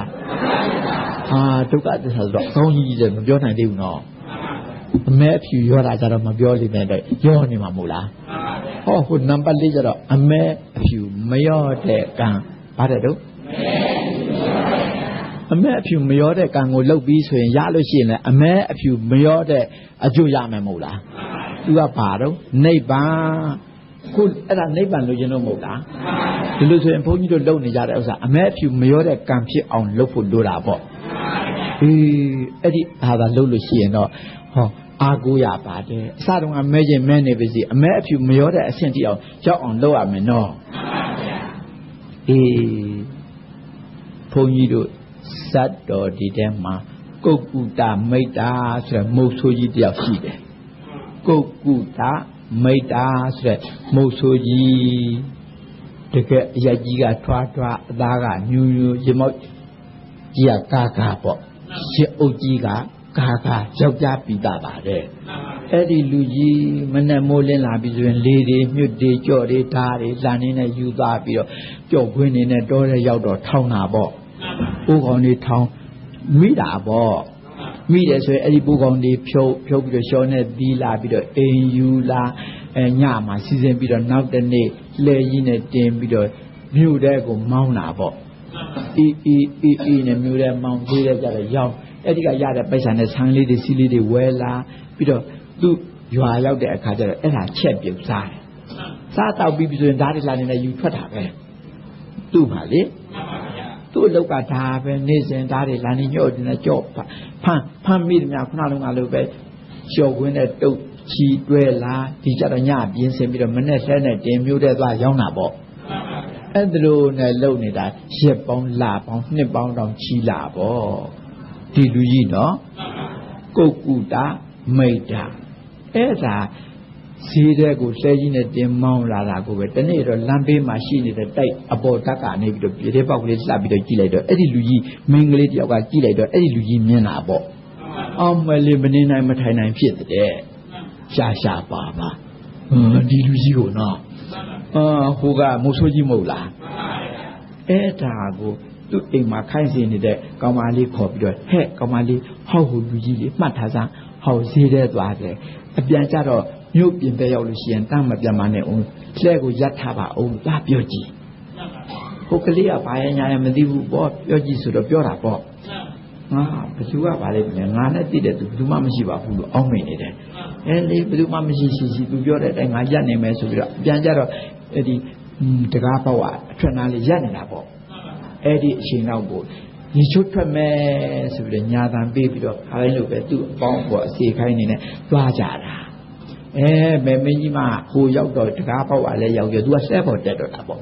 ဒုက္ခသစ္စာဆိုတော့ကောင်းကြီးတယ်မပြောနိုင်သေးဘူးနော်အမဲအဖြူရောတာကြတော့မပြောလိမ့်မယ်တဲ့ရောနေမှာမဟုတ်လားဟောဟိုနံပါတ်4ကျတော့အမဲအဖြူမရောတဲ့ကံဘာတဲ့တော့အမဲအဖြူမရောတဲ့ကံကိုလုပ်ပြီးဆိုရင်ရလို့ရှိရင်လည်းအမဲအဖြူမရောတဲ့အကျိုးရမယ်မဟုတ်လားသူကဘာတော့နိဗ္ဗာန်ခုအဲ့ဒါနိဗ္ဗာန်လို့ရင်တော့မဟုတ်လား ဒီလိုဆိုရင်ဘုန်းကြီးတို့လုံနေကြတဲ့ဥစ္စာအမဲအဖြူမရောတဲ့ကံဖြစ်အောင်လုပ်ဖို့လိုတာပေါ့အဲ့ဒီဟာသာလုပ်လို့ရှိရင်တော့ဟောအားကိုးရပါတယ်အစတုန်းကမဲခြင်းမဲနေပါစီအမဲအဖြူမရောတဲ့အဆင့်တိအောင်ရောက်အောင်လုပ်ရမယ်နော်ဘုန်းကြီးတို့ဇတ်တော်ဒီထဲမှာကုက္ကုတမိတ်တာဆိုတဲ့မုတ်ဆိုးကြီးတယောက်ရှိတယ်ကုက္ကုတမိတ်တာဆိုတဲ့မုတ်ဆိုးကြီးတကယ်အရက်ကြီးကထွားထွားအသားကညူညူရေမောက်ကြီးကကာကာပေါ့ရေအုပ်ကြီးကကာကာယောက်ျားပြီးသားပါတယ်အဲ့ဒီလူကြီးမနဲ့မိုးလင်းလာပြီးဆိုရင်လေတွေမြွတ်တွေကြော့တွေဓာတ်တွေလမ်းနေနဲ့ယူသွားပြီးတော့ကြော့ခွင်းနေနဲ့တောထဲရောက်တော့ထောင်းတာပေါ့ဥကောင်တွေထောင်းမိတာပေါ့မိတယ်ဆိုရင်အဲ့ဒီပူကောင်တွေဖြုတ်ပြီးတော့ရှောနဲ့သီးလာပြီးတော့အိမ်ယူလာညမှာစီစဉ်ပြီးတော့နောက်တနေ့လှဲကြီးနဲ့တင်ပြီးတော့မြို့တဲကိုမောင်းတာပေါ့အေးနဲ့မြို့တဲမောင်းသေးတဲ့ကြတော့ရောက်အဲ့ဒီကရတဲ့ပိုက်ဆံနဲ့ဆန်းလေးတွေစီးလေးတွေဝဲလာပြီးတော့သူ့ရွာရောက်တဲ့အခါကျတော့အဲ့ဒါချက်ပြုတ်စားတယ်စားတော့ပြီးပြီဆိုရင်ဓာတ်တွေလာနေယူထွက်တာပဲသူ့ပါလေသူ့အလောက်ကဒါပဲနေစဉ်ဓာတ်တွေလာနေညှော့နေကြော့ဖမ်းမိတယ်များခုနလုံးကလို့ပဲလျှော်ခွင်းနဲ့တုတ်ချီတွဲလာဒီကြတော့ညပြင်းစင်ပြီးတော့မနဲ့ဆဲနဲ့တင်မျိုးတဲ့သွားရောက်တာပေါ့အဲ့ဒါလိုနဲ့လုံနေတာရက်ပေါင်းလပေါင်းနှစ်ပေါင်းတောင်ချီလာပေါ့ဒီလူကြီးနော်ကုက္ကုတမိတ်တာအဲ့ဒါဈေးတဲ့ကိုဆဲကြီးနဲ့တင်မောင်းလာတာကိုပဲတနေ့တော့လမ်းဘေးမှာရှိနေတဲ့တိုက်အပေါ်ဓာတ်ကနေပြီးတော့ပြေတဲ့ပေါက်ကလေးလှပ်ပြီးတော့ကြည့်လိုက်တော့အဲ့ဒီလူကြီးမင်းကလေးတယောက်ကကြည့်လိုက်တော့အဲ့ဒီလူကြီးမြင်တာပေါ့အောင်မလေးမနေနိုင်မထိုင်နိုင်ဖြစ်တဲ့ရှာပါဒီလူကြီးကိုနော်ဟိုကမိုးဆိုးကြီးမဟုတ်လားအဲ့ဒါကိုသူ့အိမ်မှာခိုင်းစီနေတဲ့ကောင်မလေးခေါ်ပြီးတော့ဟဲ့ကောင်မလေးဟောက်ဟိုလူကြီးလေးမှတ်ထားစမ်းဟောက်ဈေးတဲ့သွားတယ်အပြန်ကြတော့မြို့ပြင်ပဲရောက်လို့ရှိရင်တမ်းမပြန်မနဲ့အောင်လှဲကိုရပ်ထားပါအောင်လာပြောကြည့်ဟိုကလေးကဘာရညာရမသိဘူးပေါ့ပြောကြည့်ဆိုတော့ပြောတာပေါ့ငါဘယ်သူကပါလဲငါနဲ့တည်တဲ့သူဘယ်သူမှမရှိပါဘူးလို့အောင်းမိနေတယ်အဲလေဘယ်သူမှမရှိရှိသူပြောတဲ့အတိုင်းငါရပ်နေမယ်ဆိုပြီးတော့ပြန်ကြတော့အဲ့ဒီတကားပေါ့အထွက်နာလေးရပ်နေတာပေါ့အဲ့ဒီအချိန်တော့ကိုညီချွတ်ထွက်မယ်ဆိုပြီးတော့ညာတန်ပေးပြီးတော့ခါတိုင်းလို့ပဲသူ့အပေါင်းပေါ့အစီခိုင်းနေနဲ့သွားကြတာမဲမင်းကြီးမဟိုရောက်တော့တကားပေါ့ကလည်းရောက်ကြသူကဆဲပေါ်တက်တော့တာပေါ့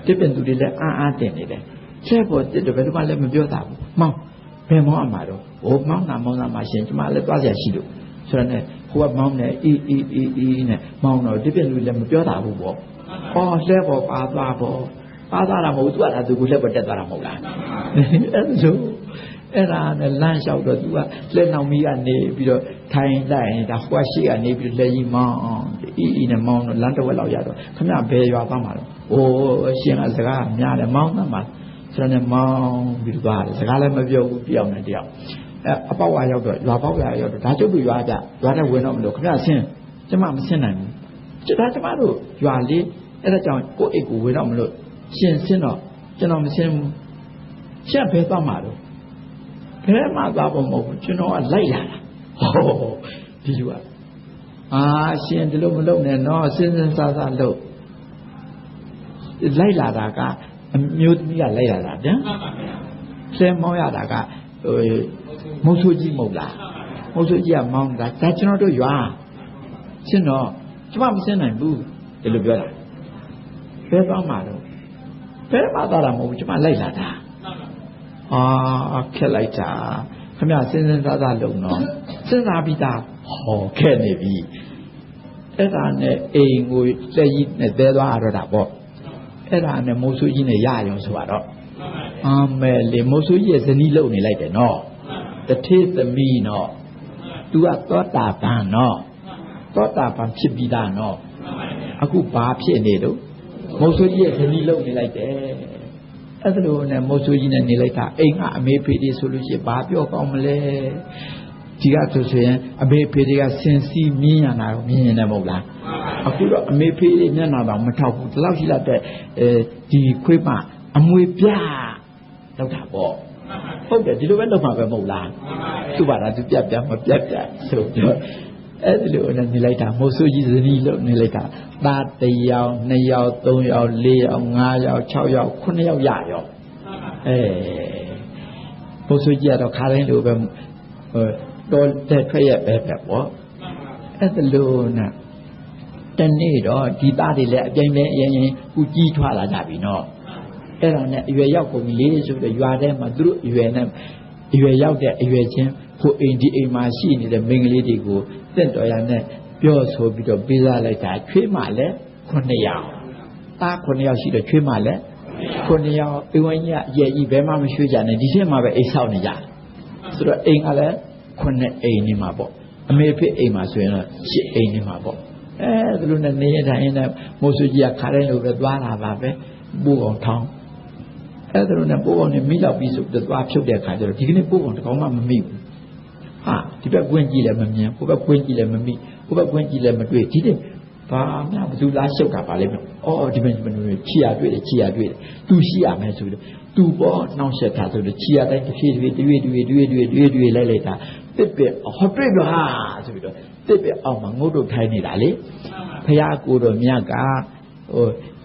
တစ်ပင်သူတွေလည်းအားတင်နေတယ်ဆဲပေါ်တက်တော့ဘယ်သူမှလည်းမပြောတာဘူးမောင်းဘယ်မောင်းအမှာတော့ဟိုမောင်းတာမှရှင်ကျမလည်းသွားကြရှိလို့ဆိုတော့ねဟိုကမောင်းနေအေးနဲ့မောင်းတော့တစ်ပင်လူလည်းမပြောတာဘူးပေါ့ဆဲပေါ်ပါသွားပေါ့ပါသွားတာမဟုတ်သူကသူကိုလက်ပေါ်တက်သွားတာမဟုတ်လားအဲ့လိုအဲ့ဒါနဲ့လမ်းလျှောက်တော့သူကလက်နောက်မီးကနေပြီးတော့ထိုင်လိုက်ဒါဟိုရှိကနေပြီးလက်ကြီးမောင်းအေးနဲ့မောင်းတော့လမ်းတစ်ဝက်လောက်ရတော့ခမဘယ်ရွာသွားမှာတော့ရှင်ကစကားများတယ်မောင်းသားမှာဆိုတော့ねမောင်းပြီးသွားတယ်စကားလည်းမပြောဘူးတယောက်နဲ့တယောက်အပေါက်ဝါရောက်တော့ရွာပေါက်ရွာတော့ဒါကျုပ်တို့ရွာကြရွာနဲ့ဝင်တော့မလို့ခမဆင်းကျမမဆင်းနိုင်ဘူးကျမတို့ရွာလေးအဲ့ဒါကြောင့်ကိုယ့်အိတ်ကိုဝင်တော့မလို့ရှင်ဆင်းတော့ကျွန်တော်မဆင်းဘူးချက်ဘဲသွားမှာတော့ဘဲမှာသွားဖို့မဟုတ်ဘူးကျွန်တော်ကလိုက်လာတာဒီလူကရှင်ဒီလိုမလုပ်နဲ့နော်စဉ်းစားစားလုပ်လိုက်လာတာကအမျိုးသမီးကလိုက်လာတာဗျာဆဲမောင်းရတာကမုတ်ဆိုးကြီးမဟုတ်လားမုတ်ဆိုးကြီးကမောင်းတာဒါကျွန်တော်တို့ရွာရှင်းတော့ကျမမရှင်းနိုင်ဘူးဒီလိုပြောတာဘဲသွားမှာတော့ဘဲမှာသွားတာမဟုတ်ဘူးကျမလိုက်လာတာခက်လိုက်တာခမစဉ်းစားစားလုပ်နော်စဉ်းစားပြီးသားခက်နေပြီအဲ့ဒါနဲ့အိမ်ကိုလက်ကြီးနဲ့သဲသွားရတော့တာပေါ့အဲ့ဒါနဲ့မိုးဆိုးကြီးနဲ့ရရုံဆိုတော့မဲလေမိုးဆိုးကြီးရဲ့ဇနီးလုံနေလိုက်တယ်နော်တထေးသမီးနော်သူကသောတာပန်နော်သောတာပန်ဖြစ်ပြီးသားနော်အခုဘာဖြစ်နေလို့မိုးဆိုးကြီးရဲ့ဇနီးလုံနေလိုက်တယ်အဲ့ဒါလိုနဲ့မိုးဆိုးကြီးနဲ့နေလိုက်တာအိမ်ကအမေဖေတွေဆိုလို့ရှိရင်ဘာပြောကောင်းမလဲဒီကဆိုရင်အမေဖေတွေကစင်စီမြင်းရတာကိုမြင်နေတယ်မဟုတ်လားအခုတော့အမေဖေတွေမျက်နှာတော့မထောက်ဘူးဒီလောက်ရှိလာတဲ့ဒီခွေးမအမွေပြလောက်တာပေါ့ဟုတ်တယ်ဒီလိုပဲလောက်မှာပဲမဟုတ်လားသူ့ဘာသာသူပြတ်မပြတ်ဆိုပြော အဲ့ဒီလိုနဲ့နေလိုက်တာမိုးဆိုးကြီးဇနီးလို့နေလိုက်တာသား1ယောက်2ယောက်3ယောက်4ယောက်5ယောက်6ယောက်9ယောက်ရရောမိုးဆိုးကြီးကတော့ခါတိုင်းလိုပဲတော်တဲ့ထွက်ရပဲပေါ့အဲ့ဒီလိုနဲ့တနေ့တော့ဒီသားတွေလည်းအပြိုင်ပဲအရင်ကူကြီးထွားလာကြပြီနော်အဲ့ဒါနဲ့အရွယ်ရောက်ကုန်ပြီလေဆိုတော့ရွာထဲမှာသူတို့အရွယ်ရောက်တဲ့အရွယ်ချင်းကိုအိမ်ဒီအိမ်မှာရှိနေတဲ့မိန်းကလေးတွေကိုတင့်တော်ရနဲ့ပြောဆိုပြီးတော့ပေးစားလိုက်တာချွေးမလည်း9ယောက်သား9ယောက်ရှိတော့ချွေးမလည်း9ယောက်အိမ်ဝင်းကြီးအရဲ့ကြီးဘယ်မှမရွှေ့ကြနဲ့ဒီထဲမှာပဲအိမ်ဆောက်နေကြဆိုတော့အိမ်ကလည်း9အိမ်နေမှာပေါ့အမေဖြစ်အိမ်မှာဆိုရင်တော့10အိမ်နေမှာပေါ့ဒီလိုနဲ့နေရတိုင်းနဲ့မိုးဆူကြီးကခါတိုင်းလိုပဲသွားလာပါပဲပိုးကောင်ထောင်းအဲ့ဒါလိုနဲ့ပိုးကောင်နဲ့မိလောက်ပြီးဆိုတော့သွားဖြုတ်တဲ့ခါကျတော့ဒီကနေ့ပိုးကောင်တကောင်မှမမိဘူးဟာဒီဘက်ကွင်းကြည့်လည်းမမြင်ဟိုဘက်ကွင်းကြည့်လည်းမမိဟိုဘက်ကွင်းကြည့်လည်းမတွေ့ဒီတဲ့ဘာမှဘယ်သူလားရှုပ်တာပါလိမ့်မယ်ဒီမင်းချီရတွေ့တယ်သူရှိရမယ်ဆိုတော့သူပေါ်နှောင့်ယှက်တာဆိုတော့ချီရတိုင်းတစ်ဖြည်းဖြည်းတွေ့လိုက်တာတစ်ပြက်ဟောတွေ့ပါဆိုပြီးတော့တစ်ပြက်အောက်မှာငုတ်တို့ထိုင်းနေတာလေဖရာကိုတော်မြတ်က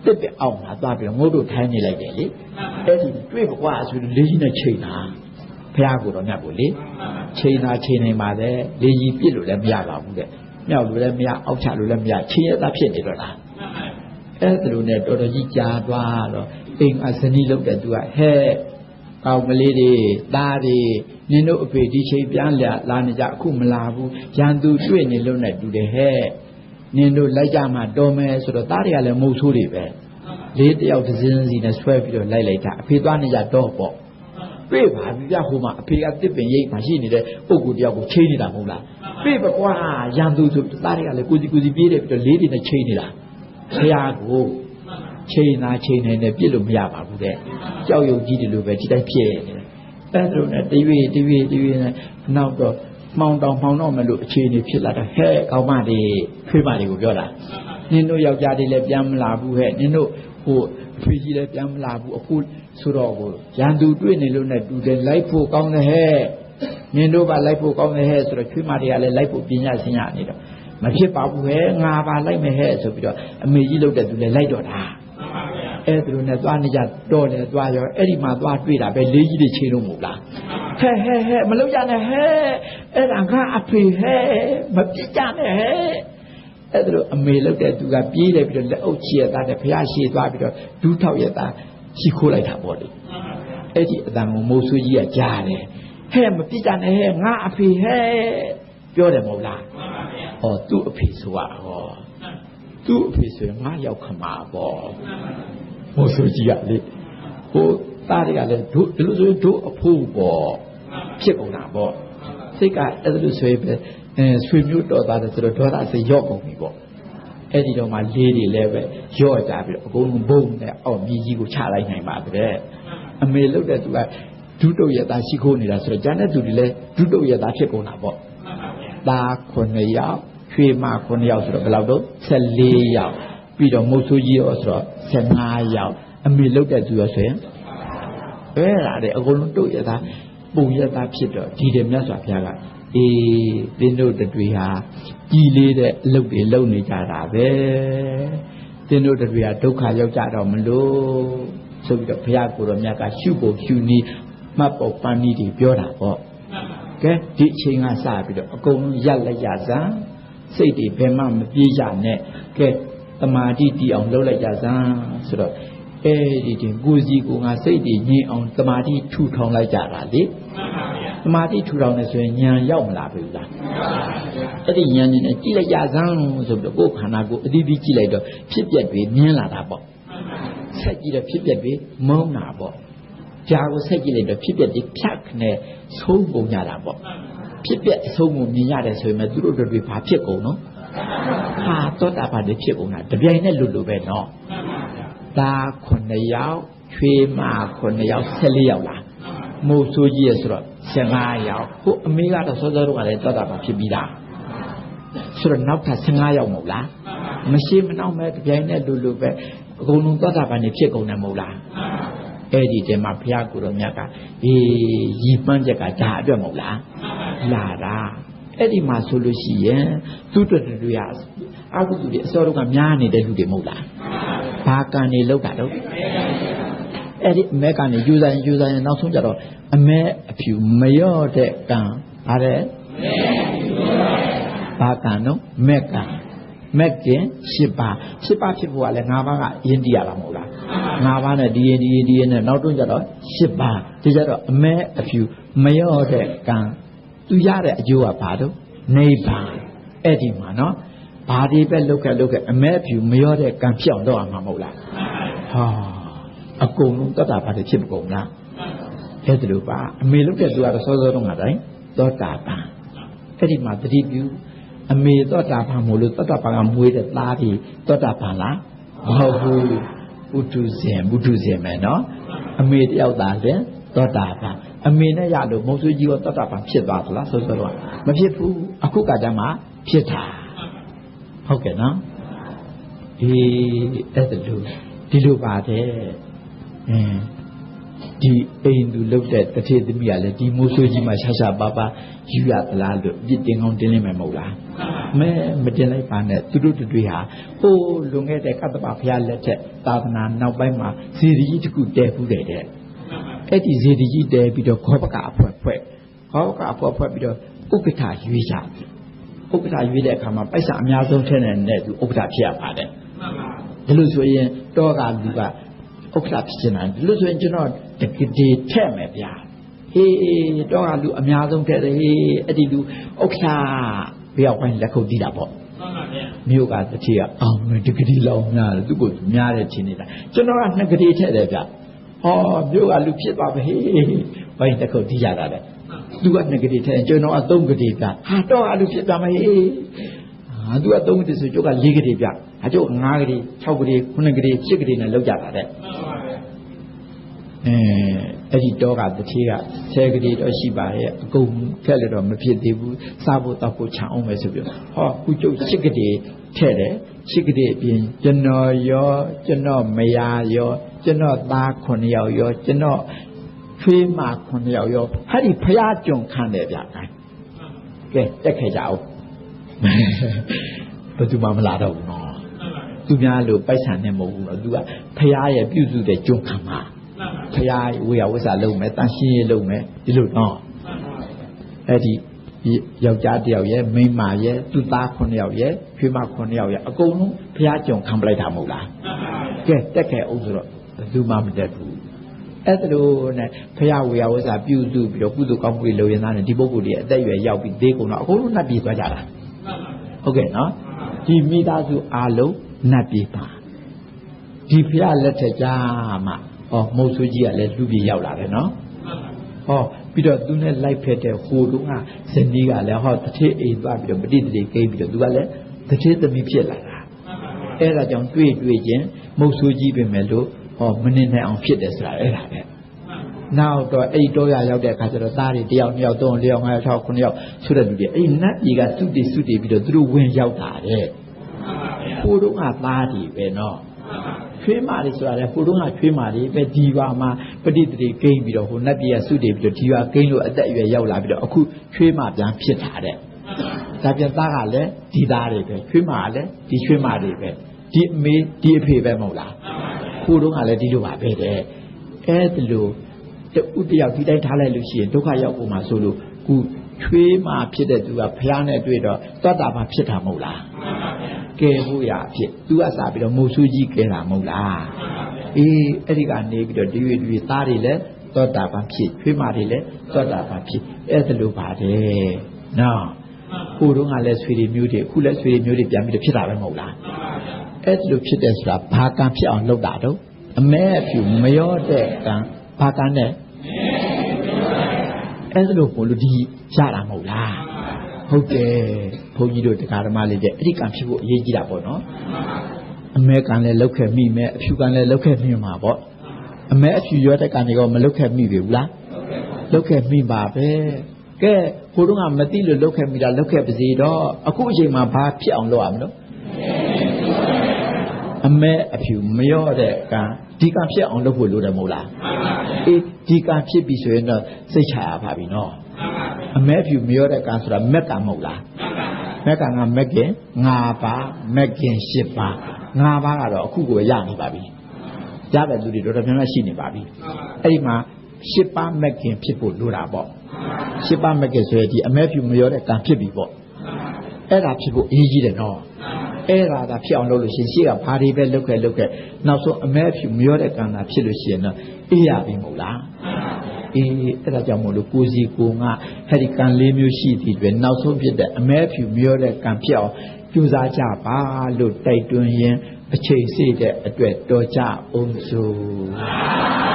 တစ်ပြက်အောက်မှာသွားပြီးငုတ်တို့ထိုင်းနေလိုက်တယ်လေအဲ့ဒီတွေ့ကွာဆိုတော့လေးကြီးနဲ့ချိန်တာဖရာကိုတော်မြတ်ကိုလေချိန်နေပါလေလေးကြီးပြစ်လို့လည်းမရပါဘူးတဲ့မြောက်လို့လည်းမရအောက်ချလို့လည်းမရချင်းရသားဖြစ်နေတော့လားအဲ့ဒါလိုနဲ့တော်တော်ကြီးကြားသွားတော့အိမ်အစနီးလောက်တဲ့သူကဟဲ့ကောင်းကလေးတွေသားတွေနင်တို့အဖေဒီချိန်ပြန်လာနေကြအခုမလာဘူးရန်သူတွေ့နေလို့နဲ့တူတယ်ဟဲ့နင်တို့လိုက်ကြမှာတော်မယ်ဆိုတော့သားတွေကလည်းမုတ်ဆိုးတွေပဲလေးတယောက်တစ်စင်းစီနဲ့ဆွဲပြီးတော့လိုက်တာအဖေသွားနေကြတော့ပေါ့တွေ့ပါပြီပြဟိုမှာအဖေကတစ်ပင်ရိပ်မှာရှိနေတဲ့ပုဂ္ဂိုလ်တယောက်ကိုချိန်နေတာမဟုတ်လားတွေ့ပါကွာရန်သူဆိုသားတွေကလည်းကိုစီပြေးတယ်ပြီးတော့လေးတွေနဲ့ချိန်နေတာဆရာကိုချိန်နေပြစ်လို့မရပါဘူးတဲ့ကြောက်ရွံ့ကြီးတယ်လို့ပဲဒီတိုင်းဖြစ်နေတယ်အဲ့ဒါနဲ့တရွေ့နဲ့နောက်တော့မှောင်တော့မလို့အခြေအနေဖြစ်လာတော့ဟဲ့ကောင်းမတွေဖွေးမတွေကိုပြောတာနင်တို့ယောက်ျားတွေလည်းပြန်မလာဘူးဟဲ့နင်တို့ဟိုအဖွေးကြီးလည်းပြန်မလာဘူးအခုဆိုတော့ကိုရန်သူတွေ့နေလို့နဲ့တူတယ်လိုက်ဖို့ကောင်းတယ်ဟဲ့နင်တို့ကလိုက်ဖို့ကောင်းတယ်ဟဲ့ဆိုတော့ချွေးမတွေကလည်းလိုက်ဖို့ပညာစင်ရနေတော့မဖြစ်ပါဘူးဟဲ့ငါပါလိုက်မယ်ဟဲ့ဆိုပြီးတော့အမေကြီးလုပ်တဲ့သူလည်းလိုက်တော့တာအဲ့ဒါလိုနဲ့သွားနေကြတော့တယ်သွားရောအဲ့ဒီမှာသွားတွေ့တာပဲလေးကြီးတွေချိန်လို့မဟုတ်လားဟဲ့မလုပ်ကြနဲ့ဟဲ့အဲ့ဒါငါအဖေဟဲ့မပြစ်ကြနဲ့ဟဲ့အဲ့ဒါလိုအမေလုပ်တဲ့သူကပြေးတယ်ပြီးတော့လက်အုပ်ချီရသားနဲ့ဖျားရှည်သွားပြီးတော့ဒူးထောက်ရသားရှီခိုးလိုက်တာပေါ့လေအဲ့ဒီအတန်ကိုမိုးဆူကြီးကကြားတယ်ဟဲ့မပြစ်ကြနဲ့ဟဲ့ငါအဖေဟဲ့ပြောတယ်မဟုတ်လားသူ့အဖေဆိုတာသူ့အဖေဆိုရင်ငါရောက်ခမှာပေါ့မိုးဆူကြီးကလေဟိုသားတွေကလည်းတို့ဒီလိုဆိုရင်တို့အဖို့ပေါ့ဖြစ်ကုန်တာပေါ့စိတ်ကအဲ့လိုဆိုရင်ပဲဆွေမျိုးတော်သားတယ်ဆိုတော့ဒေါသစိတ်ရော့ကုန်ပြီပေါ့အဲ့ဒီတော့မှလေးတွေလည်းပဲရော့ကြပြီးတော့အကုန်လုံးဘုံနဲ့အောက်မြေကြီးကိုချလိုက်နိုင်ပါတဲ့အမေလုပ်တဲ့သူကဒုတုတ်ရသားရှိခိုးနေတာဆိုတော့ကျန်တဲ့သူတွေလည်းဒုတုတ်ရသားဖြစ်ကုန်တာပေါ့သား9ယောက်ချွေးမ9ယောက်ဆိုတော့ဘယ်လောက်တော့14ယောက်ပြီးတော့မုတ်ဆိုးကြီးရောဆိုတော့15ယောက်အမေလုပ်တဲ့သူရောဆိုရင်အဲ့ဒါလေအကုန်လုံးတုတ်ရသားပုံရသားဖြစ်တော့ဒီတယ်မြတ်စွာဘုရားကသင်တို့တွေဟာကြီးလေးတဲ့အလုပ်တွေလုပ်နေကြတာပဲသင်တို့တွေဟာဒုက္ခရောက်ကြတော့မလို့ဆိုပြီးတော့ဘုရားကိုယ်တော်မြတ်ကရှုဖို့ရှုနည်းမှတ်ပေါ်ပန်းနည်းတွေပြောတာပေါ့ကဲဒီအချိန်ကစပြီးတော့အကုန်လုံးရက်လက်ရစမ်းစိတ်တွေဘယ်မှမပြေးရနဲ့ကဲတမာတိတည်အောင်လုပ်လိုက်ကြစမ်းဆိုတော့ဒီတင်ကိုယ်စီကိုငါစိတ်တွေငြိမ်အောင်တမာတိထူထောင်လိုက်ကြတာလေတမာတိထူထောင်နေဆိုရင်ဉာဏ်ရောက်မလာဘူးလားအဲ့ဒီဉာဏ်နဲ့ကြည့်လိုက်ကြစမ်းဆိုပြီးတော့ကိုယ်ခန္ဓာကိုယ်အသီးသီးကြည့်လိုက်တော့ဖြစ်ပျက်တွေမြင်လာတာပေါ့ဆက်ကြည့်တော့ဖြစ်ပျက်တွေမုန်းတာပေါ့ကြာကိုဆက်ကြည့်လိုက်တော့ဖြစ်ပျက်တွေဖြတ်နဲ့ဆုံးပုံကြတာပေါ့ဖြစ်ပျက်အဆုံးကိုမြင်ရတယ်ဆိုရင်သူတို့တွေဘာဖြစ်ကုန်နော်ဟာတောတာပါတွေဖြစ်ကုန်တာတပြိုင်နဲ့လွတ်လို့ပဲနော်သား9ယောက်ချွေးမ9ယောက်14ယောက်လားမိုးဆိုးကြီးရဆိုတော့15ယောက်ဟိုအမေကတော့စောစောတော့ကလည်းတောတာပါဖြစ်ပြီးသားဆိုတော့နောက်ထပ်15ယောက်မဟုတ်လားမရှိမနှောက်မဲ့တပြိုင်နဲ့လွတ်လို့ပဲအကုန်လုံးတောတာပါနေဖြစ်ကုန်တယ်မဟုတ်လားအဲ့ဒီတည်းမှာဘုရားကိုယ်တော်မြတ်ကရည်မှန်းချက်ကဒါအတွက်မဟုတ်လားလာတာ အဲ့ဒီမှာဆိုလို့ရှိရင်သူတို့တွေအကုသိုလ်တွေအစောတုန်းကများနေတဲ့လူတွေမဟုတ်လားဘာကံတွေလောက်တာတော့အဲ့ဒီအမဲကံတွေယူဆိုင်နောက်ဆုံးကြတော့အမဲအဖြူမရော့တဲ့ကံဗါတဲ့ဘာကံတော့မက်ကံမက်ကင်10 ပါးဖြစ်ဖို့ကလည်း5 ပါးကယဉ်တည်ရတာမဟုတ်လား5 ပါးနဲ့ဒီရင်နဲ့နောက်တွန်းကြတော့10 ပါးဒီကြတော့အမဲအဖြူမရော့တဲ့ကံသူရတဲ့အကျိုးကဘာတော့နိဗ္ဗာန်အဲ့ဒီမှာနော်ဘာဒီပဲလုတ်ခဲ့အမဲအဖြူမရော့တဲ့ကံဖြစ်အောင်လုပ်ရမှာမဟုတ်လားဟာအကုန်လုံးတတ်တာဘာတွေဖြစ်မကုန်လားအဲ့ဒါလိုပါအမေလုတ်တဲ့သူကတော့စောစောတုန်းကတိုင်းသောတာပန်အဲ့ဒီမှာတတိပြုအမေသောတာပန်မို့လို့သောတာပန်ကမွေးတဲ့သားတွေသောတာပန်လားမဟုတ်ဘူးဘုဒ္ဓဇင်မယ်နော်အမေတယောက်သားလည်းသောတာပန်အမေနဲ့ရလို့မုံဆွေးကြီးရောသောတာပန်ဖြစ်သွားသလားဆိုတော့မဖြစ်ဘူးအခုကကြမှာဖြစ်တာဟုတ်ကဲ့နော်အဲ့ဒါလိုဒီလိုပါတယ်ဒီအိမ်သူလုတ်တဲ့တထေသမီးကလည်းဒီမိုးဆွေးကြီးမှာရှာပါယူရသလားလို့ပြစ်တင်ကောင်းတင်းနေမယ်မဟုတ်လားမဲမတင်လိုက်ပါနဲ့သူတို့တွေဟာဟိုလွန်ခဲ့တဲ့ကတ္တပဘုရားလက်ထက်သာသနာနောက်ပိုင်းမှာဇေဒီကြီးတစ်ခုတည်ဘူးတဲ့အဲ့ဒီဇေဒီကြီးတည်ပြီးတော့ခောပကအဖွဲ့ဖွဲ့ပြီးတော့ဥက္ကဋ္ဌရွေးကြတယ်ဥက္ကဋ္ဌရွေးတဲ့အခါမှာပိုက်ဆံအများဆုံးထည့်နေတဲ့သူဥက္ကဋ္ဌဖြစ်ရပါတယ်ဒီလိုဆိုရင်တောကလူကဥက္ကဋ္ဌဖြစ်နေတာဒီလိုဆိုရင်ကျွန်တော်တကယ်ထည့်မယ်ဗျာဟေးတောကလူအများဆုံးထည့်တယ်ဟေးအဲ့ဒီလူဥက္ကဋ္ဌဘယ်ရောက်ပိုင်းလက်ခုပ်တီးတာပေါ့မြို့ကတတိယအောင်မယ်တကယ်လောင်းများတယ်သူကများတယ်ထင်နေတာကျွန်တော်က2 ကတိထည့်တယ်ဗျဟောမြို့ကလူဖြစ်သွားပြီဟေးဘယ်လက်ခုပ်တီးရတာလဲသူက2 ကတိထည့်ကျွန်တော်က3 ကတိဗျဟာတောကလူဖြစ်သွားမယ်ဟေးသူက3 ကတိဆိုကျုပ်က4 ကတိဗျအကျုပ်5 ကတိ6 ကတိ9 ကတိ10 ကတိနဲ့လောက်ကြတာတဲ့အဲ့ဒီတော့ကတတိယ10 ကတိတော့ရှိပါရဲ့အကုန်ခက်လည်းတော့မဖြစ်သေးဘူးစားဖို့တောက်ဖို့ခြံအောင်မယ်ဆိုပြီးဟောခုကျုပ်10 ကတိထည့်တယ်10 ကတိအပြင်ကျွန်တော်ရောကျွန်တော်မယားရောကျွန်တော်သား9 ယောက်ရောကျွန်တော်ဖေးမ9 ယောက်ရောဟာဒီဖျားကြုံခံတယ်ဗျာကဲတက်ခဲ့ကြအောင်ဘယ်သူမှမလာတော့ဘူးနော်သူများလို့ပိုက်ဆံနဲ့မဟုတ်ဘူးနော်သူကဖျားရဲ့ပြုစုတဲ့ကြုံခံမှာဖျားဝေယဝဆလုပ်မယ်တန်ရှင်းရေးလုပ်မယ်ဒီလိုတော့အဲ့ဒီယောက်ျားတယောက်ရဲ့မိန်းမရဲ့သူ့သား9 ယောက်ရဲ့ဖေးမ9 ယောက်ရဲ့အကုန်လုံးဖျားကြုံခံပလိုက်တာမဟုတ်လားကဲတက်ခဲ့အောင်ဆိုတော့ဘယ်သူမှမတက်ဘူးအဲ့ဒါလိုနဲ့ဖျားဝေယဝဆပြုစုပြီးတော့ကုသိုလ်ကောင်းမှုတွေလုပ်ရင်းသားနဲ့ဒီပုဂ္ဂိုလ်တွေအသက်အရွယ်ရောက်ပြီးသေးကုန်တော့အကုန်လုံးနှက်ပြေးသွားကြတာဟုတ်ကဲ့နော်ဒီမိသားစုအားလုံးနှက်ပြေးပါဒီဖျားလက်ထက်ကြမှာဟောမုတ်ဆွေးကြီးကလည်းလူပြေရောက်လာတယ်နော်ဟောပြီးတော့သူနဲ့လိုက်ဖက်တဲ့ဟိုတုန်းကဇနီးကလည်းဟောတထေးအိမ်သွားပြီးတော့ပဋိသန္ဓေကိန်းပြီးတော့သူကလည်းတထေးသမီးဖြစ်လာတာအဲ့ဒါကြောင့်တွေ့ချင်းမုတ်ဆွေးကြီးပြင်မယ်လို့ဟောမနေနိုင်အောင်ဖြစ်တယ်ဆိုတာအဲ့ဒါပဲနောက်တော့အဲ့ဒီတော့ရောက်တဲ့အခါကျတော့သားတွေ1 ယောက်2 ယောက်3 ယောက်4 ယောက်5 ယောက်6 9 ယောက်ဆိုတဲ့လူတွေအဲ့နတ်ကြီးကစုတည်ပြီးတော့သူတို့ဝင်ရောက်တာတဲ့ဟိုတုန်းကသားတွေပဲနော်ချွေးမာတွေဆိုတာလေဟိုတုန်းကချွေးမာတွေပဲဒီပါမှာပဋိသန္ဓေကိန်းပြီးတော့ဟိုနတ်ပြည်ကစုတည်ပြီးတော့ဒီပါကိန်းလို့အသက်အရွယ်ရောက်လာပြီးတော့အခုချွေးမာပြန်ဖြစ်တာတဲ့ဒါပြန်သားကလည်းဒီသားတွေပဲချွေးမာကလည်းဒီချွေးမာတွေပဲဒီအမေဒီအဖေပဲမဟုတ်လားဟိုတုန်းကလည်းဒီလိုပါပဲတဲ့အဲ့ဒါလို့တူတယောက်ဒီတိုင်းထားလိုက်လို့ရှိရင်ဒုက္ခရောက်ပုံမှာဆိုလို့ခုချွေးမာဖြစ်တဲ့သူကဖျားနဲ့တွေ့တော့သောတာပန်ဖြစ်တာမဟုတ်လားကဲဖို့ရအဖြစ်သူကစားပြီးတော့မိုးဆူးကြီးကဲတာမဟုတ်လားအေးအဲ့ဒီကနေပြီးတော့ဒီသားတွေလည်းသောတာပန်ဖြစ်ချွေးမာတွေလည်းသောတာပန်ဖြစ်အဲ့ဒါလိုပါတယ်နော်ဟိုတုန်းကလည်းဆွေတွေမျိုးတွေအခုလည်းဆွေတွေမျိုးတွေပြန်ပြီးတော့ဖြစ်တာပဲမဟုတ်လားအဲ့ဒါလိုဖြစ်တယ်ဆိုတာဘာကံဖြစ်အောင်လုပ်တာတော့အမဲအဖြူမရောတဲ့ကံဘာကံနဲ့အဲ့ဒါလိုပို့လို့ဒီရတာမဟုတ်လားဟုတ်တယ်ဘုန်းကြီးတို့တရားဓမ္မလေးတဲ့အဲ့ဒီကံဖြစ်ဖို့အရေးကြီးတာပေါ့နော်အမဲကံလည်းလောက်ခဲ့မိမယ်အဖြူကံလည်းလောက်ခဲ့မိမှာပေါ့အမဲအဖြူရောတဲ့ကံတွေကမလောက်ခဲ့မိပြီဘူးလားလောက်ခဲ့မိပါပဲကဲဟိုတုန်းကမသိလို့လောက်ခဲ့မိတာလောက်ခဲ့ပါစေတော့အခုအချိန်မှာဘာဖြစ်အောင်လုပ်ရမလို့အမဲအဖြူမရောတဲ့ကံဒီကံဖြစ်အောင်လုပ်ဖို့လိုတယ်မဟုတ်လားအေးဒီကံဖြစ်ပြီဆိုရင်တော့စိတ်ချရပါပြီနော်အ အမဲဖြူမရောတဲ့ကံဆိုတာမက်ကံမဟုတ်လားမက်ကံကမက်ကင်9ပါးမက်ကင်10ပါး9ပါးကတော့အခုကိုရနေပါပြီရတဲ့လူတွေတော်တော်များများရှိနေပါပြီအဲ့ဒီမှာ10ပါးမက်ကင်ဖြစ်ဖို့လိုတာပေါ့10ပါးမက်ကင်ဆိုရင်ဒီအမဲဖြူမရောတဲ့ကံဖြစ်ပြီပေါ့အဲ့ဒါဖြစ်ဖို့အရေးကြီးတယ်နော်အဲ့ဒါသာဖြစ်အောင်လုပ်လို့ရှိရင်ရှေ့ကဘာတွေပဲလုပ်ခဲ့နောက်ဆုံးအမဲဖြူမရောတဲ့ကံသာဖြစ်လို့ရှိရင်တော့အေးရပြီမဟုတ်လားအေးအဲ့ဒါကြောင့်မို့လို့ကိုစီကိုငါအဲ့ဒီကံ၄မျိုးရှိသည်တွေနောက်ဆုံးဖြစ်တဲ့အမဲဖြူမရောတဲ့ကံဖြစ်အောင်ကြိုးစားကြပါလို့တိုက်တွန်းရင်းအချိန်စေ့တဲ့အတွက်တော်ကြအောင်စို့